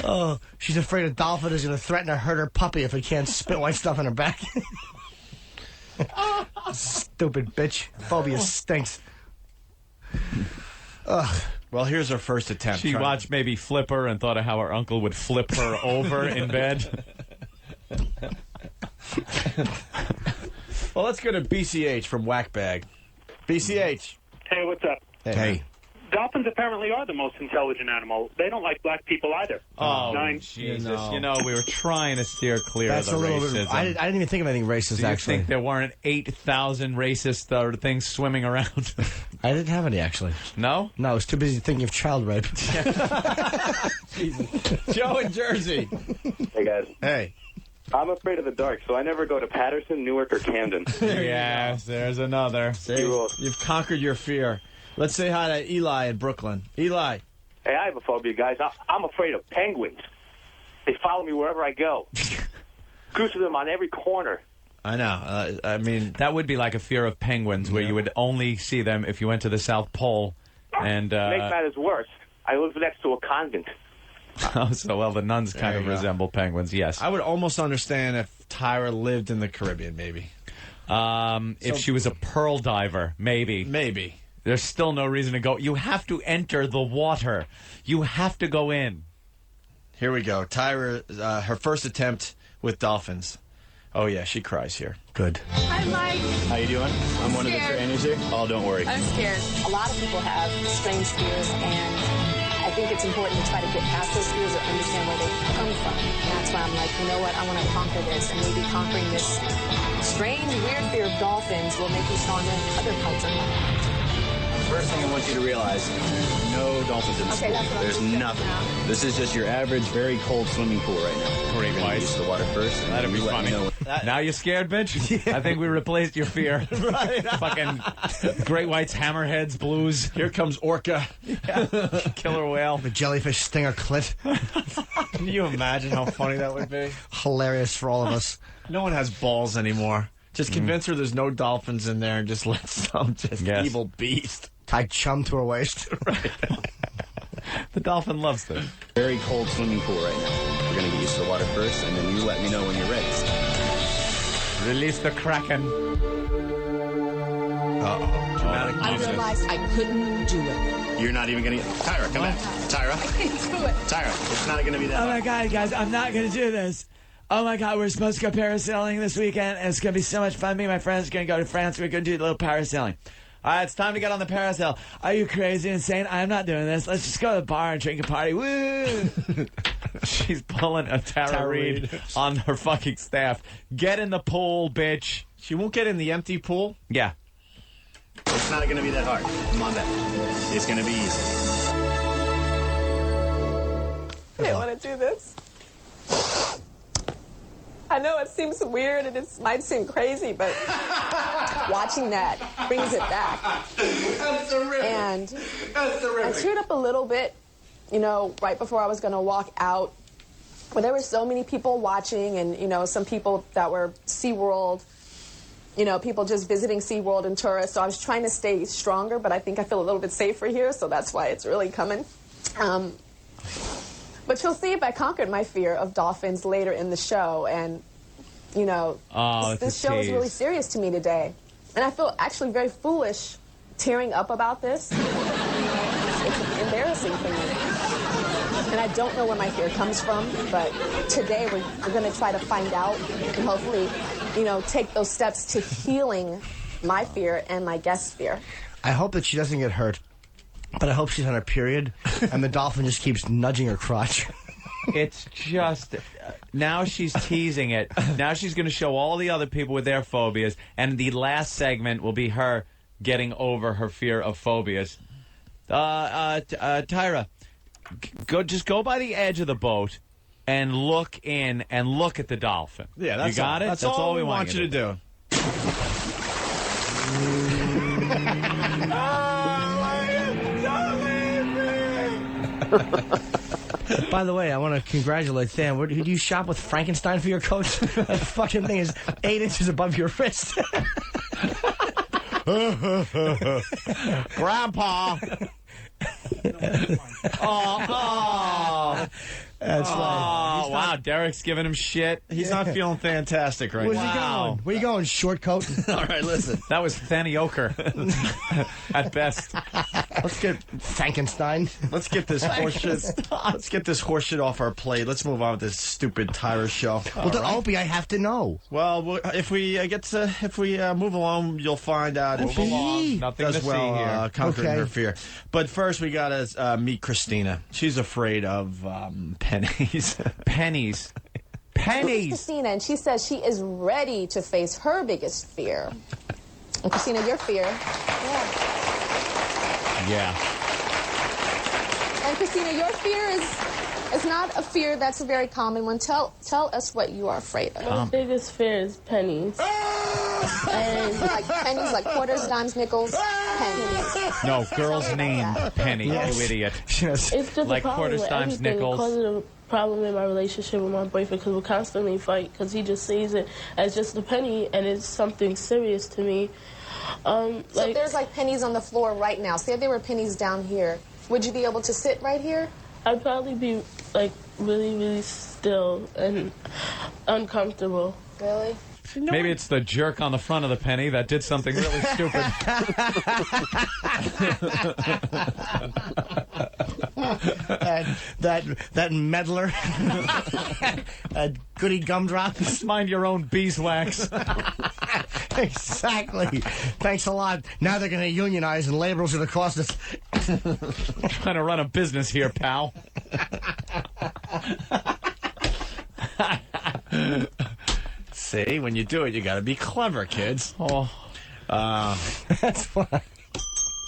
Oh, she's afraid a dolphin is going to threaten to hurt her puppy if it can't spit white stuff in her back. Stupid bitch. Phobia stinks. Ugh.
Well, here's her first attempt.
She watched maybe Flipper and thought of how her uncle would flip her over in bed.
Well, let's go to BCH from Whackbag. BCH.
Hey, what's up?
Hey.
Dolphins apparently are the most intelligent animal. They don't like black people either.
Oh, Jesus. You know, we were trying to steer clear of the racism.
I didn't even think of anything racist,
Do you
actually.
think there weren't 8,000 racist things swimming around?
I didn't have any, actually.
No?
No, I was too busy thinking of child rape.
Joe in Jersey.
Hey, guys.
Hey.
I'm afraid of the dark, so I never go to Patterson, Newark, or Camden.
Yes, there's another.
See, you've conquered your fear. Let's say hi to Eli in Brooklyn. Eli.
Hey, I have a phobia, guys. I'm afraid of penguins. They follow me wherever I go. Goose of them on every corner.
I know. I mean,
that would be like a fear of penguins, where you would only see them if you went to the South Pole. And
To make matters worse, I live next to a convent.
Oh, so well, the nuns kind of resemble penguins. Yes,
I would almost understand if Tyra lived in the Caribbean, maybe.
If she was a pearl diver, maybe.
Maybe.
There's still no reason to go. You have to enter the water. You have to go in.
Here we go. Tyra, her first attempt with dolphins. Oh, yeah, she cries here.
Good.
Hi, Mike.
How you doing? I'm one of the trainers here. Oh, don't worry.
I'm scared.
A lot of people have strange fears, and I think it's important to try to get past those fears or understand where they come from. And that's why I'm like, you know what, I want to conquer this. And maybe conquering this strange, weird fear of dolphins will make me stronger in other parts of my life.
First thing I want you to realize, no dolphins in the pool. There's nothing. This is just your average, very cold swimming pool right now. We're going to use the water first.
That'd be funny. Now you scared, bitch? Yeah. I think we replaced your fear.
Right.
Fucking great whites, hammerheads, blues.
Here comes orca.
Yeah. Killer whale.
The jellyfish stinger clit.
Can you imagine how funny that would be?
Hilarious for all of us.
No one has balls anymore. Just convince her there's no dolphins in there and just let some evil beast
tie chum to her waist.
Right.
The dolphin loves this.
Very cold swimming pool right now. We're going to get used to the water first, and then you let me know when you're ready.
Release the Kraken.
I realized I couldn't do it.
You're not even going to get... Tyra, come back. Tyra.
I can't do it.
Tyra, it's not going to be that
Oh, my God, guys, I'm not going to do this. Oh, my God, we're supposed to go parasailing this weekend, and it's going to be so much fun. Me and my friends are going to go to France. We're going to do a little parasailing. All right, it's time to get on the parasail. Are you crazy, insane? I'm not doing this. Let's just go to the bar and drink and party. Woo!
She's pulling a Tara Reid on her fucking staff. Get in the pool, bitch.
She won't get in the empty pool?
Yeah.
It's not going to be that hard. Come on back. It's going to be easy.
I didn't want to do this. I know it seems weird and it might seem crazy, but watching that brings it back.
That's terrific.
And
That's terrific.
I teared up a little bit, you know, right before I was going to walk out. But there were so many people watching and, you know, some people that were SeaWorld, you know, people just visiting SeaWorld and tourists. So I was trying to stay stronger, but I think I feel a little bit safer here, so that's why it's really coming. But you'll see if I conquered my fear of dolphins later in the show. And, you know, this show is really serious to me today. And I feel actually very foolish tearing up about this. It's embarrassing for me. And I don't know where my fear comes from, but today we're going to try to find out and hopefully, you know, take those steps to healing my fear and my guest's fear.
I hope that she doesn't get hurt. But I hope she's on her period, and the dolphin just keeps nudging her crotch.
It's just, now she's teasing it. Now she's going to show all the other people with their phobias, and the last segment will be her getting over her fear of phobias. Tyra, just go by the edge of the boat and look in and look at the dolphin.
Yeah, that's
you got
all.
it.
That's all we want you to do.
By the way, I want to congratulate Sam. Did you shop with Frankenstein for your coat? That fucking thing is 8 inches above your wrist.
Grandpa.
That's right.
Wow, Derek's giving him shit.
He's not feeling fantastic right
Where's
now.
he going? Where you going, short coat?
All right, listen.
That was Thanioker at best.
Let's get Frankenstein.
Let's get this horseshit. Let's get this horseshit off our plate. Let's move on with this stupid Tyra show.
Well, then, Opie, I have to know.
Well, if we move along, you'll find out if
Nothing
does
to see
well
here.
conquering her fear. But first, we gotta meet Christina. She's afraid of pennies.
Pennies.
This is Christina, and she says she is ready to face her biggest fear. And Christina, your fear.
Yeah.
And Christina, your fear is not a fear that's a very common one. Tell us what you are afraid of.
My biggest fear is pennies.
And like pennies, like quarters, dimes, nickels, pennies.
No, girl's name Penny.
Yes.
You idiot.
It's just
Like
a problem
quarters,
with
dimes,
everything.
nickels.
It causes a problem in my relationship with my boyfriend because we constantly fight because he just sees it as just a penny and it's something serious to me.
So if there's like pennies on the floor right now, say if there were pennies down here, would you be able to sit right here?
I'd probably be like really, really still and uncomfortable.
Really?
Maybe it's the jerk on the front of the penny that did something really stupid.
that meddler, that goody gumdrop.
Mind your own beeswax.
Exactly. Thanks a lot. Now they're going to unionize, and labor's going to cost us
Trying to run a business here, pal.
See, when you do it, you got to be clever, kids.
Oh.
That's fine.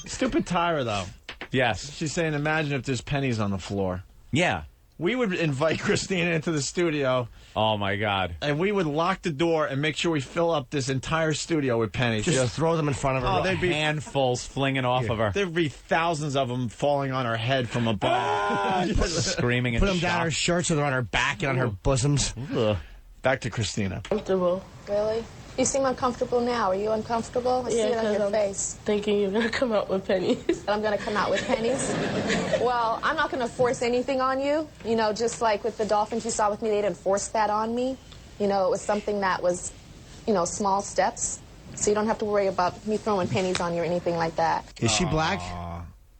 Stupid Tyra, though.
Yes.
She's saying, imagine if there's pennies on the floor.
Yeah.
We would invite Christina into the studio.
Oh, my God.
And we would lock the door and make sure we fill up this entire studio with pennies.
Just throw them in front of her.
Oh, there'd be
handfuls flinging off of her.
There'd be thousands of them falling on her head from above.
Screaming and
Put them
shock.
down her shirt so they're on her back and on her bosoms.
Back to Christina.
Comfortable. Really? You seem uncomfortable now. Are you uncomfortable? I see it on your face.
Thinking you're going to come out with pennies.
That I'm going to come out with pennies? Well, I'm not going to force anything on you. You know, just like with the dolphins you saw with me, they didn't force that on me. You know, it was something that was, you know, small steps. So you don't have to worry about me throwing pennies on you or anything like that.
Is she black?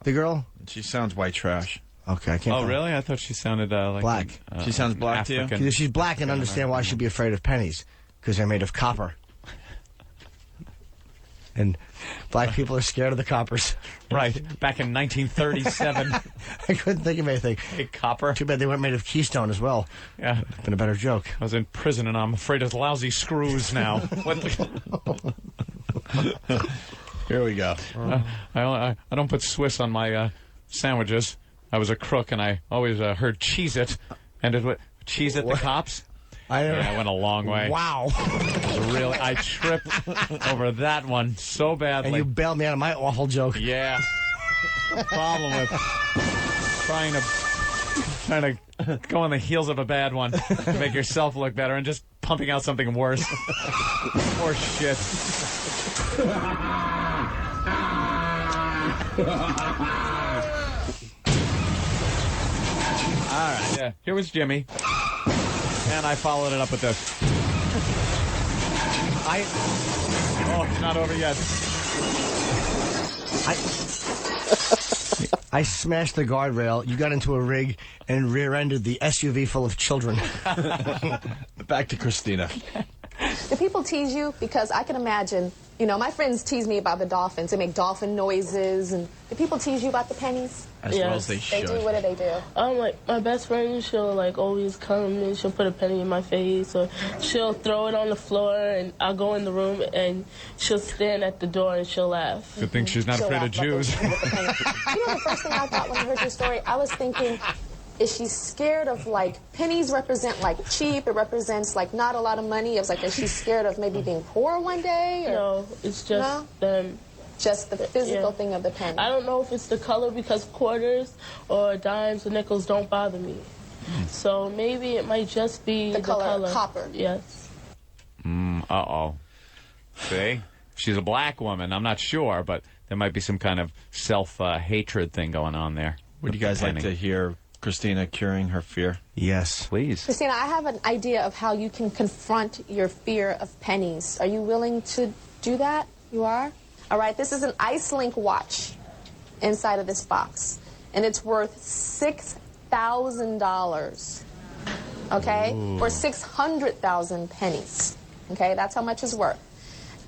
The girl?
She sounds white trash.
Okay, I can't.
Oh, really? I thought she sounded like
black.
She sounds black to you?
Because if she's black, and understand why she'd be afraid of pennies. Because they're made of copper. And black people are scared of the coppers.
Right. Back in 1937.
I couldn't think of anything.
Hey, copper.
Too bad they weren't made of Keystone as well.
Yeah.
Would have been a better joke.
I was in prison, and I'm afraid of lousy screws now.
Here we go.
I don't put Swiss on my sandwiches. I was a crook, and I always heard Cheez-It. And it Cheez-It the cops? I went a long way.
Wow.
Really, I tripped over that one so badly.
And you bailed me out of my awful joke.
Yeah. The problem with trying to go on the heels of a bad one to make yourself look better and just pumping out something worse. More shit. All right. Yeah. Here was Jimmy. And I followed it up with this. Oh, it's not over yet.
I smashed the guardrail. You got into a rig and rear-ended the SUV full of children.
Back to Christina.
Do people tease you? Because I can imagine, you know, my friends tease me about the dolphins. They make dolphin noises. And do people tease you about the pennies?
As well as they should.
They do. What do they do?
Like, my best friend, she'll, like, always come and she'll put a penny in my face, or she'll throw it on the floor, and I'll go in the room, and she'll stand at the door, and she'll laugh.
Good thing she's not afraid of Jews.
You know, the first thing I thought when I heard your story, I was thinking, is she scared of, like, pennies represent, like, cheap, it represents, like, not a lot of money. It was like, is she scared of maybe being poor one day? Or?
No, it's just them.
Just the physical thing of the penny.
I don't know if it's the color, because quarters or dimes or nickels don't bother me. So maybe it might just be the color.
Copper.
Yes.
Uh-oh. See? She's a black woman. I'm not sure, but there might be some kind of self-hatred thing going on there.
Would you guys like to hear Christina curing her fear?
Yes.
Please.
Christina, I have an idea of how you can confront your fear of pennies. Are you willing to do that? You are? All right, this is an IceLink watch inside of this box, and it's worth $6,000, okay, for 600,000 pennies, okay? That's how much it's worth.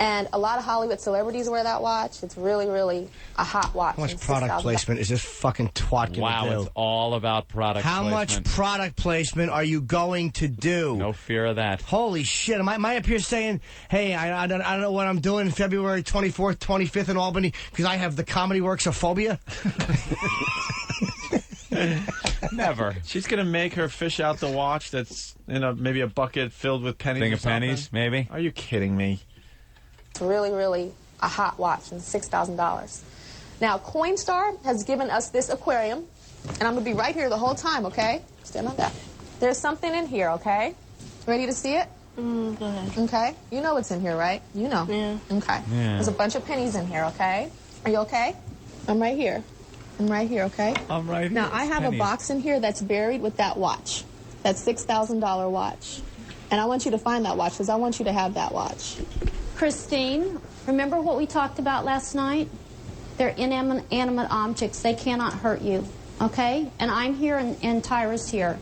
And a lot of Hollywood celebrities wear that watch. It's really, really a hot watch.
How much product placement is this fucking twat going to do?
Wow, it's all about product
How
placement.
much product placement are you going to do?
No fear of that.
Holy shit. Am I up here saying, hey, I don't know what I'm doing February 24th, 25th in Albany because I have the Comedy Works of phobia?
Never.
She's going to make her fish out the watch that's in maybe a bucket filled with pennies.
Thing
or
of pennies,
something?
maybe?
Are you kidding me?
It's really, really a hot watch, and $6,000. Now, Coinstar has given us this aquarium, and I'm going to be right here the whole time, okay? Stand on that. There's something in here, okay? Ready to see it?
Go ahead.
Okay. You know what's in here, right? You know.
Yeah.
Okay.
Yeah.
There's a bunch of pennies in here, okay? Are you okay? I'm right here. I'm right here, okay?
I'm right here.
Now, I have
pennies.
a box in here that's buried with that watch. That $6,000 watch. And I want you to find that watch because I want you to have that watch.
Christine, remember what we talked about last night? They're inanimate objects. They cannot hurt you, okay? And I'm here and Tyra's here.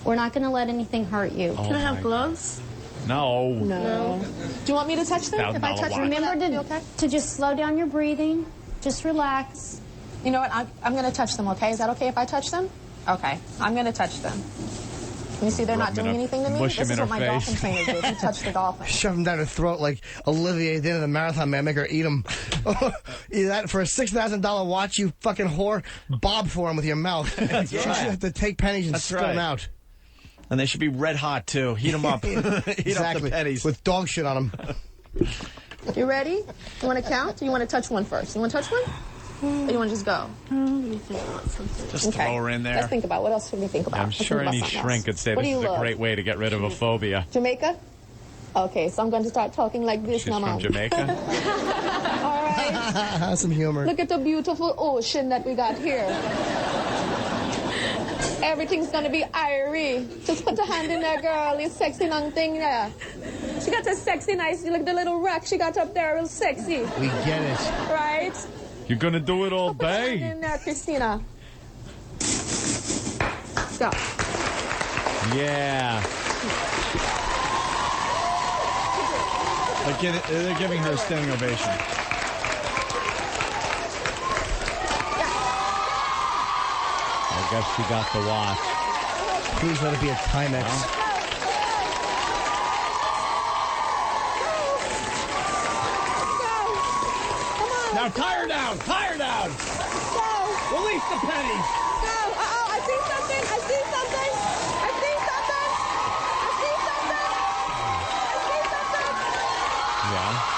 We're not going to let anything hurt you.
Can I have gloves?
No.
No. Do you want me to touch them? If I touch them,
Remember
okay?
to just slow down your breathing. Just relax.
You know what? I'm going to touch them, okay? Is that okay if I touch them? Okay. I'm going to touch them. You see they're not doing anything to me? This is what my dolphin trainer did. He touched the dolphin.
Shove them down her throat like Olivier did in the marathon, man. Make her eat them. Either that for a $6,000 watch, you fucking whore, bob for him with your mouth. You should have to take pennies and spit them out.
And they should be red hot, too. Heat them up. Heat up the pennies.
With dog shit on them.
You ready? You want to count? Or you want to touch one first? You want to touch one? Or you want to just go?
Let me think about something.
Just throw her in there.
Let's think about what else should we think about?
I'm sure any shrink could say this is a great way to get rid of a phobia.
Jamaica? Okay, so I'm going to start talking like this now,
She's from Jamaica?
All right.
Have some humor.
Look at the beautiful ocean that we got here. Everything's going to be irie. Just put your hand in there, girl. You sexy young thing there. She got a sexy, nice, look at the little rack she got up there, real sexy.
We get it.
Right?
You're going to do it all
Put your hand
day.
in there, Christina. Go.
Yeah.
They're giving her a standing ovation.
I guess she got the watch.
Please let it be a Timex.
Now tie her down! Tie her down!
Go!
Release the pennies!
Go! Uh-oh, I see something! I see something! I see something! I see something! I see something!
Yeah.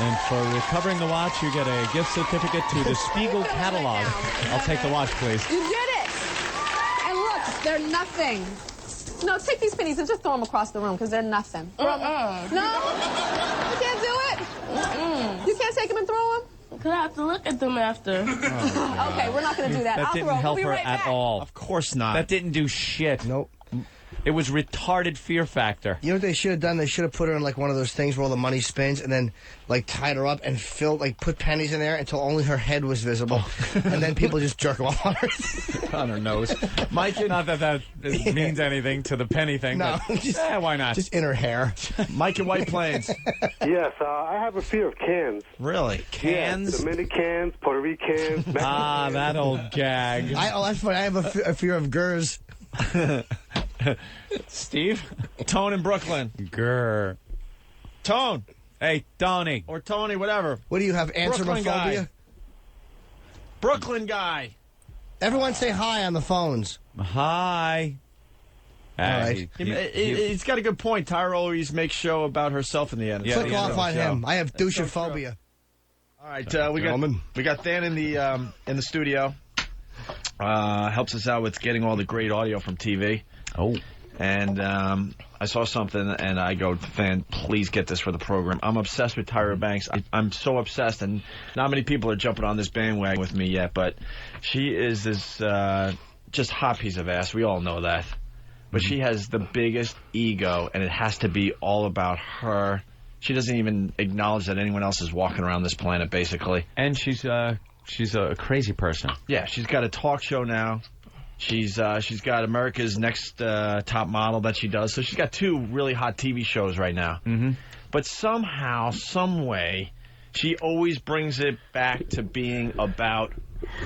And for recovering the watch, you get a gift certificate to the Spiegel catalog. I'll take the watch, please.
You did it! And look, they're nothing. No, take these pennies and just throw them across the room because they're nothing. No? You can't do it? You can't take them and throw them?
Because I have to look at them after.
Okay, we're not going to do that.
That
I'll
didn't
throw them.
help
We'll be
her
right
at
back.
all.
Of course not.
That didn't do shit.
Nope.
It was retarded fear factor.
You know what they should have done? They should have put her in like one of those things where all the money spins, and then like tied her up and put pennies in there until only her head was visible, and then people just jerk off on her.
On her nose. Mike,
not that means anything to the penny thing.
No,
but, why not?
Just in her hair.
Mike in White Plains.
Yes, I have a fear of cans.
Really?
Cans?
Yeah, Dominicans, Puerto Ricans.
Ah, that old gag.
That's funny. I have a fear of gers.
Steve?
Tone in Brooklyn.
Grr.
Tone.
Hey, Tony.
Or Tony, whatever.
What do you have,
Brooklyn guy.
answerophobia?
Brooklyn guy.
Everyone say hi on the phones.
Hi.
All right.
He's got a good point. Tyra always makes show about herself in the end.
Click off on him. I have doucheophobia.
All right, we got Dan in the studio. Helps us out with getting all the great audio from TV.
Oh.
And I saw something, and I go, Fan, please get this for the program. I'm obsessed with Tyra Banks. I'm so obsessed, and not many people are jumping on this bandwagon with me yet, but she is this just hot piece of ass. We all know that. But she has the biggest ego, and it has to be all about her. She doesn't even acknowledge that anyone else is walking around this planet, basically.
And she's a crazy person.
Yeah, she's got a talk show now. She's got America's Next Top Model that she does. So she's got two really hot TV shows right now.
Mm-hmm.
But somehow, some way, she always brings it back to being about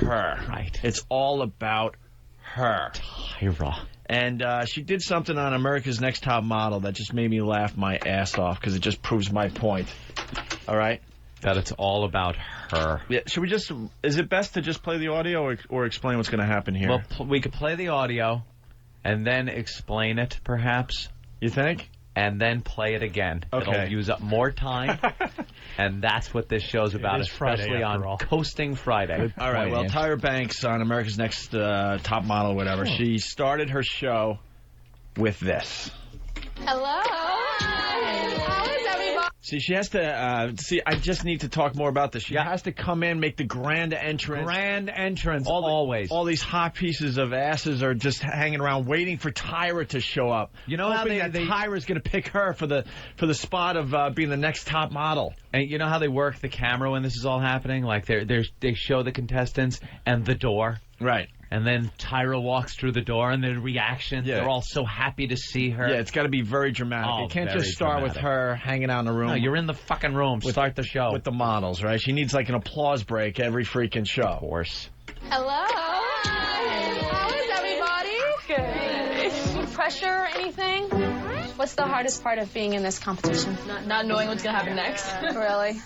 her.
Right.
It's all about her.
Tyra.
And she did something on America's Next Top Model that just made me laugh my ass off because it just proves my point. All right?
That it's all about her.
Yeah. Should we just? Is it best to just play the audio or explain what's going to happen here?
Well, we could play the audio, and then explain it, perhaps.
You think?
And then play it again.
Okay.
It'll use up more time, and that's what this show's about,
is Friday,
especially on
after all.
Coasting Friday.
All right. Well, Tyra Banks on America's Next Top Model, whatever. She started her show with this.
Hello. How is everybody?
See, she has to, I just need to talk more about this. She has to come in, make the grand entrance.
Grand entrance, always.
All these hot pieces of asses are just hanging around waiting for Tyra to show up.
You know how
Tyra's going to pick her for the spot of being the next top model.
And you know how they work the camera when this is all happening? Like they show the contestants and the door.
Right.
And then Tyra walks through the door, and the reaction, they're all so happy to see her.
Yeah, it's got to be very dramatic.
Oh,
you can't
very
just start with
dramatic.
her hanging out in the room.
No, you're in the fucking room. Start the show.
With the models, right? She needs like an applause break every freaking show. Of
course.
Hello. How is everybody? Good. Pressure or anything? What's the hardest part of being in this competition?
Not knowing what's going to happen next.
Really?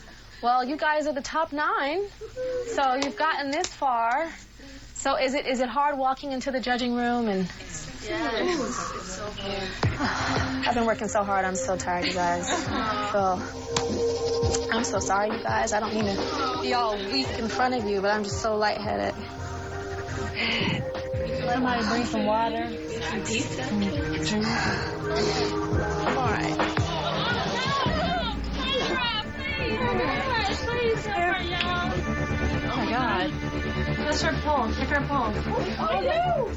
Well, you guys are the top 9, so you've gotten this far. So is it hard walking into the judging room and?
Yes. It's so hard.
I've been working so hard. I'm so tired, you guys. I'm so sorry, you guys. I don't mean to be all weak in front of you, but I'm just so lightheaded.
Somebody bring some water.
Some pizza.
I'm all right.
Oh my God. That's her pulse. Check her pulse.
Oh no!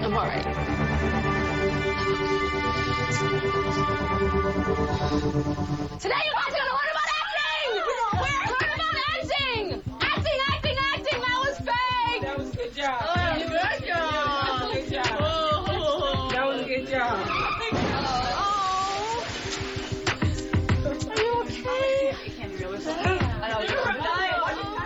I'm all right. Today you guys are gonna learn about acting! Learn about acting! Acting! That was fake!
That was a good job. Good job. Good job. That was a good job.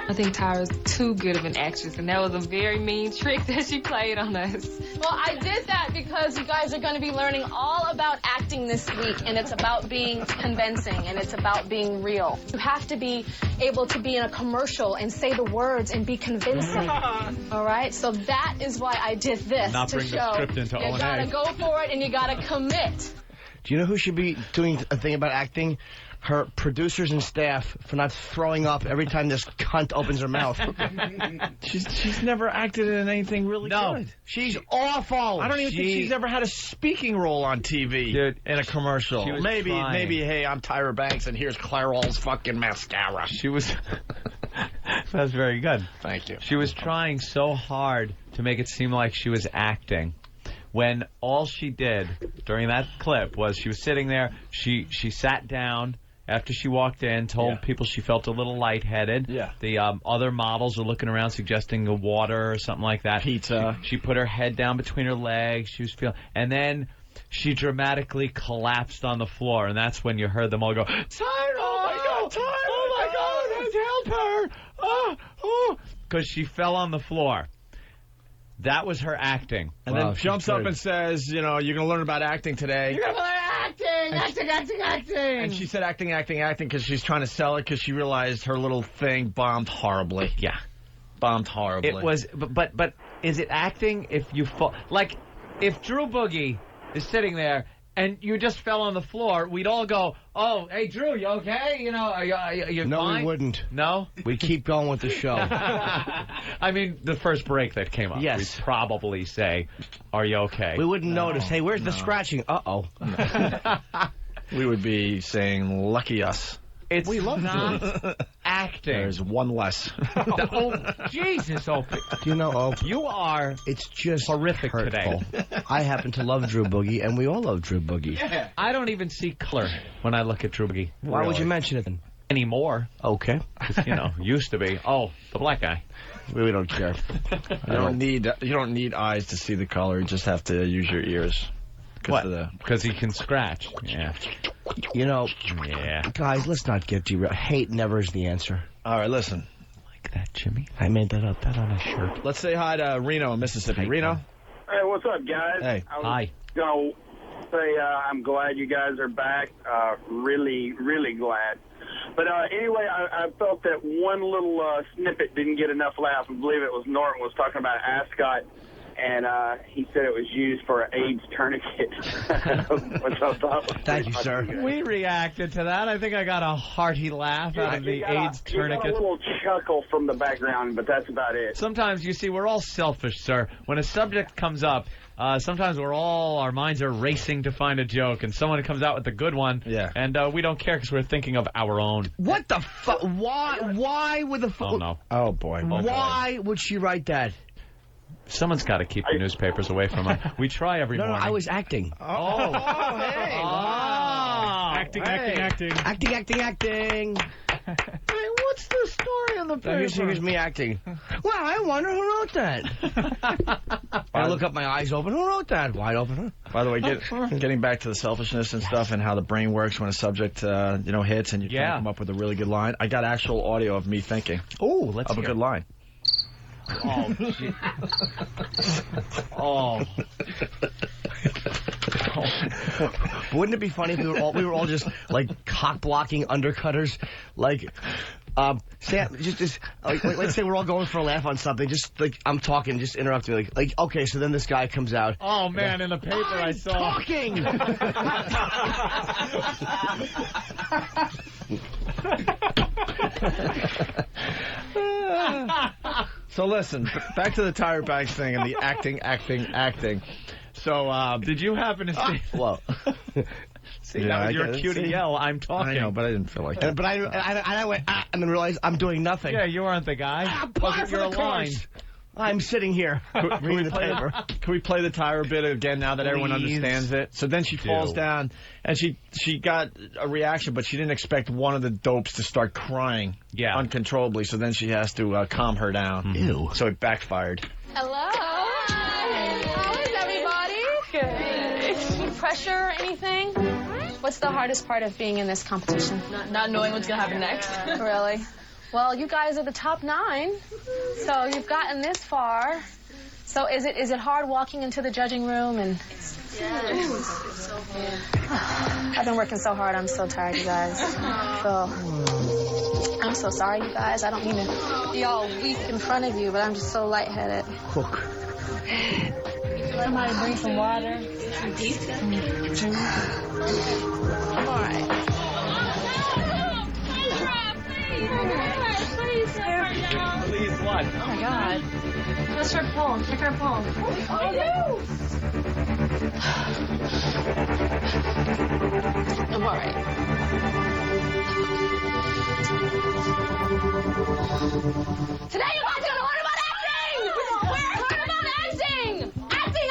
I think Tyra's too good of an actress, and that was a very mean trick that she played on us.
Well, I did that because you guys are going to be learning all about acting this week, and it's about being convincing, and it's about being real. You have to be able to be in a commercial and say the words and be convincing. All right? So that is why I did this.
Not
to
bring the
show
script into
you
O&A.
got to go for it, and you got to commit.
Do you know who should be doing a thing about acting? Her producers and staff for not throwing up every time this cunt opens her mouth.
She's never acted in anything really good.
She's awful.
I don't even think she's ever had a speaking role on TV in a commercial.
She was
Maybe,
trying.
hey, I'm Tyra Banks, and here's Clairol's fucking mascara.
She was... That's very good.
Thank you.
She was trying so hard to make it seem like she was acting, when all she did during that clip was she was sitting there, she sat down after she walked in, told people she felt a little lightheaded.
Yeah.
The other models are looking around suggesting a water or something like that.
Pizza.
She put her head down between her legs. She was feeling... And then she dramatically collapsed on the floor, and that's when you heard them all go, Tyra! Oh, my God, Tyra! Oh, my God, let's help her! Because she fell on the floor. That was her acting.
And then jumps up and says, you know, you're going to learn about acting today.
You're going to learn acting!
And she said acting because she's trying to sell it because she realized her little thing bombed horribly.
Yeah.
Bombed horribly.
It was, but is it acting if you fall? Like, if Drew Boogie is sitting there and you just fell on the floor, we'd all go, oh, hey, Drew, you okay? You know, are you
No,
fine?
we wouldn't.
No?
We keep going with the show.
I mean, the first break that came up,
Yes.
we'd probably say, are you okay?
We wouldn't notice. Hey, where's the scratching? Uh-oh.
We would be saying, lucky us.
It's
love
not acting.
There's one less.
Oh, Jesus, Opie.
Do you know, Opie?
You are
It's just
horrific
hurtful.
today.
I happen to love Drew Boogie, and we all love Drew Boogie.
Yeah. I don't even see color when I look at Drew Boogie.
Why would you mention it then?
Anymore.
Okay.
You know, used to be. Oh, the black guy.
We don't care.
You don't need eyes to see the color. You just have to use your ears.
What? Because he can scratch. Yeah.
You know,
Yeah.
guys, let's not get derailed. Hate never is the answer.
All right, listen.
Like that, Jimmy.
I made that up. That on a shirt.
Let's say hi to Reno in Mississippi. Reno?
Hey, what's up, guys?
Hey.
I was
Hi.
going to say I'm glad you guys are back. Really, really glad. But anyway, I felt that one little snippet didn't get enough laughs. I believe it was Norton was talking about Ascot, and he said it was used for an AIDS tourniquet. Which I thought was
Thank you,
pretty
sir.
funny.
We reacted to that. I think I got a hearty laugh out of the
You got
AIDS
You got
tourniquet.
a little chuckle from the background, but that's about it.
Sometimes, you see, we're all selfish, sir. When a subject comes up, sometimes our minds are racing to find a joke, and someone comes out with a good one, and we don't care because we're thinking of our own.
What the fuck? Why would the
Oh, no.
Oh, boy.
Why would she write that?
Someone's got to keep the newspapers away from her. We try every
No,
morning.
I was acting.
Oh, hey.
Acting.
Acting.
Hey,
what's the story on the paper?
Here's me acting. Well, I wonder who wrote that. I look up, my eyes open. Who wrote that? Wide open. Huh?
By the way, getting back to the selfishness and stuff and how the brain works when a subject, hits and you try to come up with a really good line. I got actual audio of me thinking.
Oh, let's
of
hear
a good line.
Oh, shit. Oh.
Wouldn't it be funny if we were all just like cock blocking undercutters? Like, Sam, let's say we're all going for a laugh on something. Just like I'm talking, just interrupt me. Like, okay, so then this guy comes out.
Oh man, in the paper I saw.
Talking.
So listen, back to the Tyra Banks thing and the acting. So,
did you happen to see?
Well,
see, that was your cue to yell. I'm talking.
I know, but I didn't feel like that.
But I went and then realized I'm doing nothing.
Yeah, you aren't the guy. Wasn't your line.
I'm sitting here reading the paper.
Can we play the Tyra bit again now that everyone understands it? So then she falls down, and she got a reaction, but she didn't expect one of the dopes to start crying uncontrollably, so then she has to calm her down.
Ew.
So it backfired.
Hello. Hi. How is everybody? Good. Any pressure or anything? What's the hardest part of being in this competition?
Not knowing what's going to happen next.
Really? Well, you guys are the top 9, so you've gotten this far. So is it hard walking into the judging room and?
Yes.
I've been working so hard. I'm so tired, you guys. I'm so sorry, you guys. I don't mean to be all weak in front of you, but I'm just so lightheaded.
Hook.
Somebody bring some water. I'm all right.
Please what?
Oh my God. Let's her poem. Check her poem. Oh no! I'm all right. Today you guys are gonna learn about acting! Learn about acting! Acting!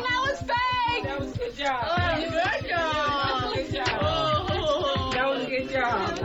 That was fake!
That was a good job. Good job. Good job. That was a good job.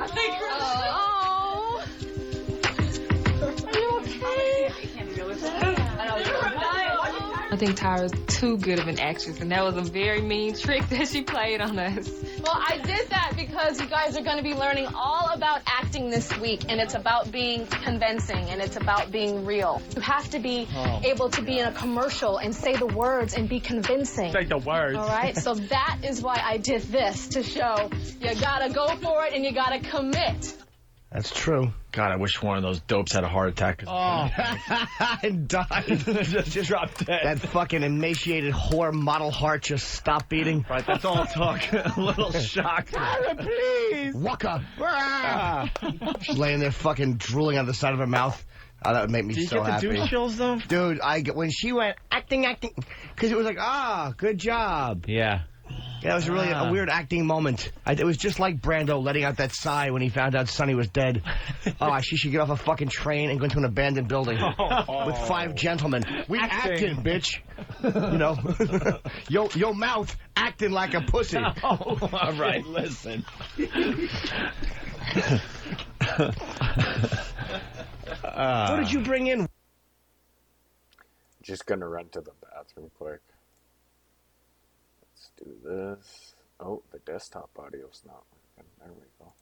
I think Tyra's too good of an actress, and that was a very mean trick that she played on us.
Well, I did that because you guys are going to be learning all about acting this week, and it's about being convincing, and it's about being real. You have to be able to be in a commercial and say the words and be convincing.
Say the words.
All right? So that is why I did this, to show you got to go for it and you got to commit.
That's true.
God, I wish one of those dopes had a heart attack.
And died.
Just dropped dead.
That fucking emaciated whore model heart just stopped beating.
Right, that's all it took. A little shock.
Tyra, please.
Waka. She's laying there fucking drooling on the side of her mouth. Oh, that would make me so happy.
Did you get the douche chills, though?
Dude, when she went acting, because it was like, good job.
Yeah.
Yeah, it was really a weird acting moment. It was just like Brando letting out that sigh when he found out Sonny was dead. She should get off a fucking train and go into an abandoned building with 5 gentlemen. We acted, bitch. You know, your mouth acting like a pussy.
All right, listen.
What did you bring in?
Just gonna run to the bathroom quick. Let's do this. Oh, the desktop audio's not working. There we go.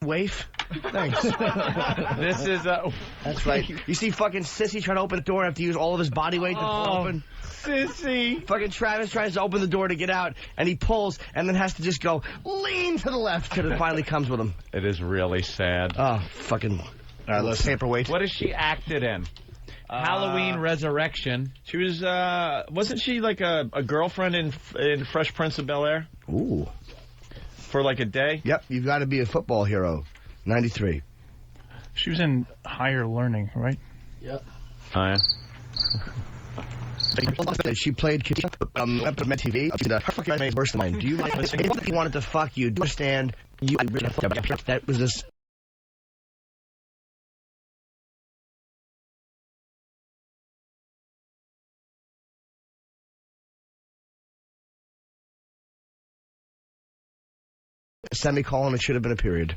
Waif? Thanks.
This is
That's right. You see fucking Sissy trying to open the door and have to use all of his body weight to pull open.
Sissy.
Fucking Travis tries to open the door to get out, and he pulls, and then has to just go lean to the left till it finally comes with him.
It is really sad.
Oh, fucking paperweight.
What has she acted in? Halloween Resurrection.
She was, wasn't she like a girlfriend in Fresh Prince of Bel-Air?
Ooh.
For like a day?
Yep, you've got to be a football hero. 93.
She was in Higher Learning, right?
Yep.
Oh, yeah.
She played Kitty Met TV. Her fucking name is worse than mine. Do you like this? If he wanted to fuck you, do you understand? That was this. semicolon. It should have been a period.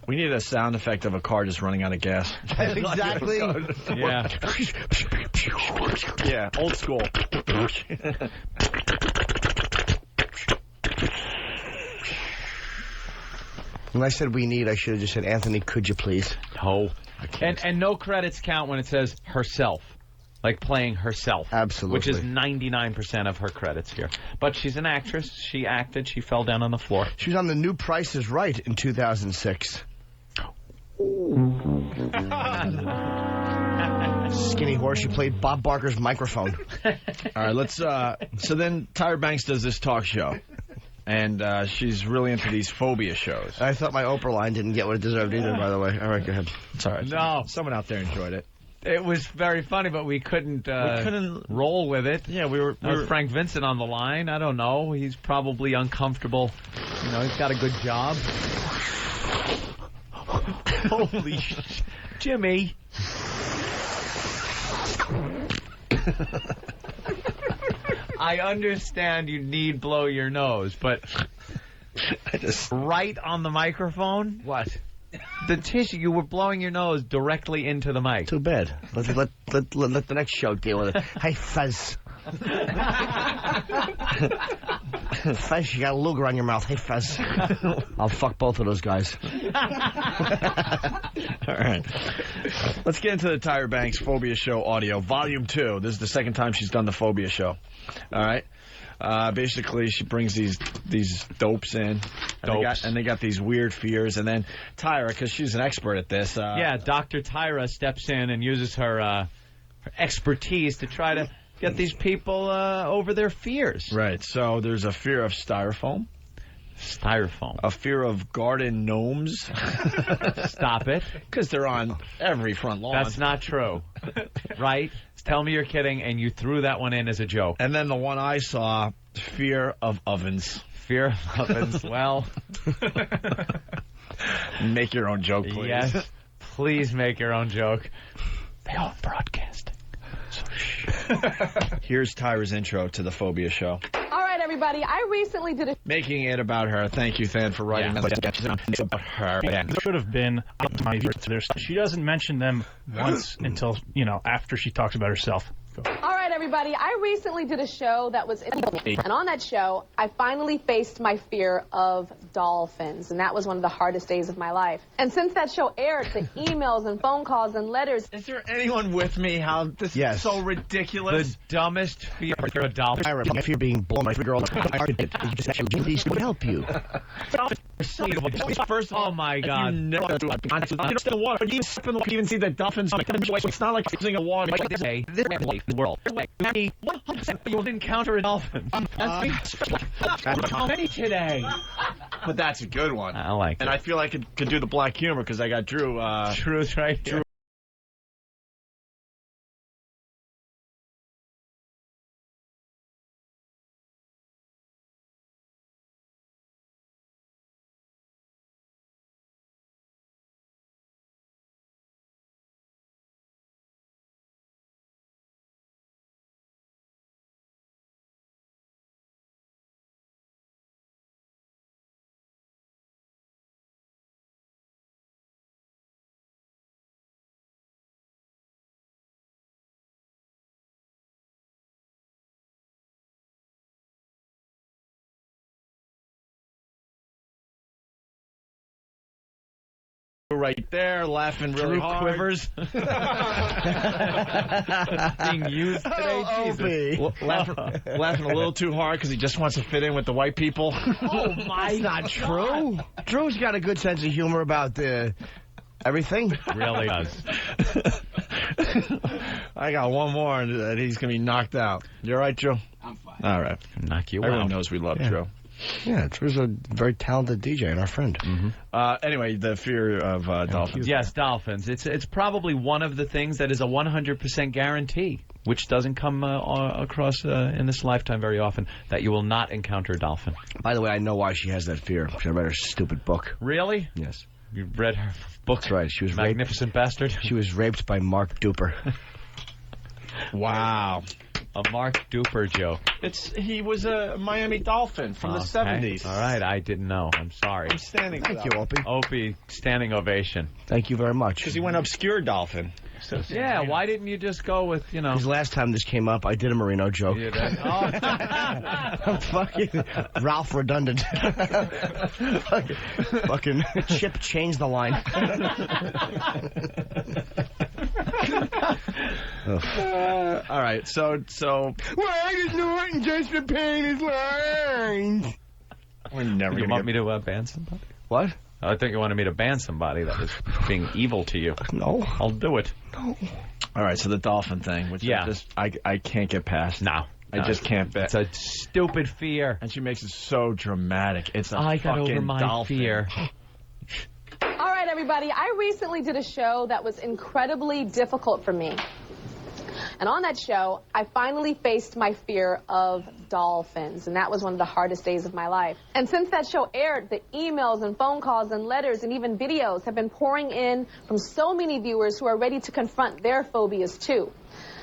We need a sound effect of a car just running out of gas.
Exactly.
Yeah. Yeah, old school.
When I said we need, I should have just said, Anthony, could you please?
No. And no credits count when it says herself. Like playing herself.
Absolutely.
Which is 99% of her credits here. But she's an actress. She acted. She fell down on the floor.
She was on The New Price is Right in 2006. Skinny horse. She played Bob Barker's microphone.
All right, let's. So then Tyra Banks does this talk show. And she's really into these phobia shows.
I thought my Oprah line didn't get what it deserved either, by the way. All right, go ahead.
It's all right.
No.
Someone out there enjoyed it.
It was very funny, but we couldn't roll with it.
Yeah, we were
Frank Vincent on the line. I don't know. He's probably uncomfortable. You know, he's got a good job. Holy shit. Jimmy. I understand you need blow your nose, but right on the microphone?
What?
The tissue, you were blowing your nose directly into the mic.
Too bad. Let the next show deal with it. Hey, Fez. Fez, you got a Luger on your mouth. Hey, Fez. I'll fuck both of those guys.
All right. Let's get into the Tyra Banks Phobia Show audio, Volume 2. This is the second time she's done the Phobia Show. All right. Basically, she brings these dopes in, and they got these weird fears. And then Tyra, because she's an expert at this.
Dr. Tyra steps in and uses her expertise to try to get these people over their fears.
Right. So there's a fear of styrofoam.
Styrofoam.
A fear of garden gnomes.
Stop it.
Because they're on every front lawn.
That's not true. Right? Tell me you're kidding, and you threw that one in as a joke.
And then the one I saw, fear of ovens.
Fear of ovens. Well.
Make your own joke, please.
Yes. Please make your own joke. They own broadcasting. So shh.
Here's Tyra's intro to the Phobia Show.
All right, everybody. I recently did a...
Making it about her. Thank you, Than, for writing that. It's about her.
There should have been my views. She doesn't mention them once until, after she talks about herself.
All right, everybody. I recently did a show that was... And on that show, I finally faced my fear of dolphins. And that was one of the hardest days of my life. And since that show aired, the emails and phone calls and letters...
Is there anyone with me how this is so ridiculous?
The dumbest fear of a dolphin.
I fear being blown by a girl. These would help you.
First, oh my God!
You know, the water. You even see the dolphins. It's not like using a water.
The world. You'll encounter a dolphin. How many today?
But that's a good one.
I like it.
And I feel like I could do the black humor because I got Drew.
Drew's right here.
Right there, laughing really hard.
Quivers. Being used today, Jesus.
Laughing a little too hard because he just wants to fit in with the white people.
Oh my!
That's not true. Drew's got a good sense of humor about everything.
Really does.
I got one more, and he's gonna be knocked out. You all right, Drew?
I'm fine.
All right.
Knock you
Everyone
out.
knows we love Drew.
Yeah, Drew's a very talented DJ and our friend.
Anyway, the fear of dolphins.
Yes, dolphins. It's probably one of the things that is a 100% guarantee, which doesn't come across in this lifetime very often, that you will not encounter a dolphin.
By the way, I know why she has that fear. She read her stupid book.
Really?
Yes.
You read her book?
That's right. She was
Magnificent Bastard.
She was raped by Mark Duper.
Wow.
A Mark Duper joke.
He was a Miami Dolphin from the 70s.
All right, I didn't know. I'm sorry.
I'm standing.
Thank you, Opie.
Opie, standing ovation.
Thank you very much.
Because he went obscure Dolphin.
So, yeah, why didn't you just go with,
Because last time this came up, I did a Marino joke.
You did? Oh.
I'm fucking Ralph redundant. fucking Chip changed the line.
All right, so.
Why does Norton just repeat his lines?
We're never
You want me to ban somebody?
What?
I think you wanted me to ban somebody that was being evil to you.
No.
I'll do it.
No.
All right, so the Dolphin thing, which I can't get past.
No.
I just can't bet.
It's a stupid fear.
And she makes it so dramatic. It's a
I
fucking
got over my
dolphin.
fear.
All right, everybody. I recently did a show that was incredibly difficult for me. And on that show, I finally faced my fear of dolphins. And that was one of the hardest days of my life. And since that show aired, the emails and phone calls and letters and even videos have been pouring in from so many viewers who are ready to confront their phobias, too.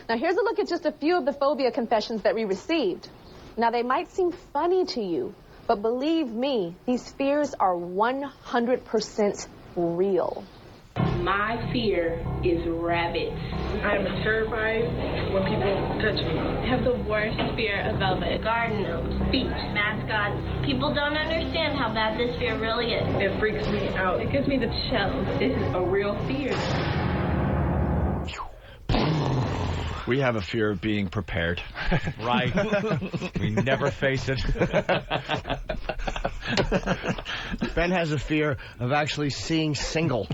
Now, here's a look at just a few of the phobia confessions that we received. Now, they might seem funny to you, but believe me, these fears are 100% real.
My fear is rabbits. I am terrified when people touch me.
I have the worst fear of velvet.
Garden gnomes, feet, mascots.
People don't understand how bad this fear really is.
It freaks me out.
It gives me the chills.
This is a real fear.
We have a fear of being prepared.
Right. We never face it.
Ben has a fear of actually seeing single.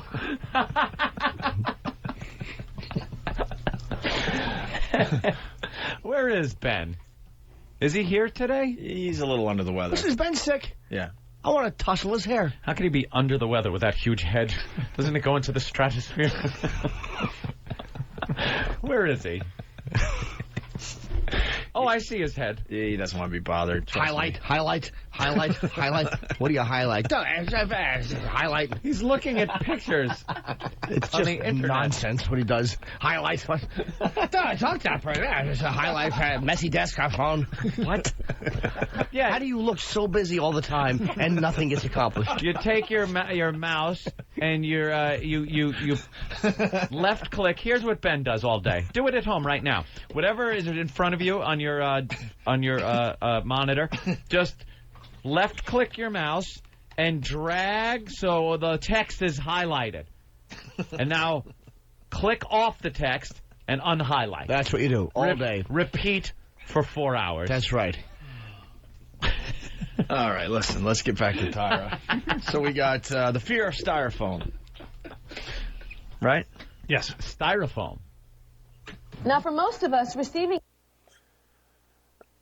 Where is Ben? Is he here today?
He's a little under the weather.
Is Ben sick?
Yeah.
I want to tussle his hair.
How can he be under the weather with that huge head? Doesn't it go into the stratosphere? Where is he? Oh, I see his head.
Yeah, he doesn't want to be bothered.
Highlight. What do you highlight? Highlight.
He's looking at pictures.
It's just nonsense what he does. Highlight. Don't talk that for that. It's a highlight. Messy desk phone. What?
Yeah.
How do you look so busy all the time and nothing gets accomplished?
You take your mouse and you left click. Here's what Ben does all day. Do it at home right now. Whatever is in front of you on your monitor, just left click your mouse and drag so the text is highlighted. And now click off the text and unhighlight.
That's what you do all day.
Repeat for 4 hours.
That's right.
All right, listen, let's get back to Tyra. So we got the fear of styrofoam. Right?
Yes.
Styrofoam.
Now, for most of us, receiving...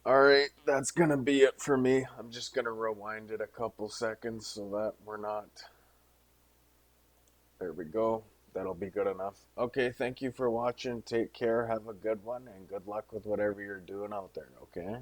All right, that's going to be it for me. I'm just going to rewind it a couple seconds so that we're not... There we go. That'll be good enough. Okay, thank you for watching. Take care. Have a good one, and good luck with whatever you're doing out there, okay?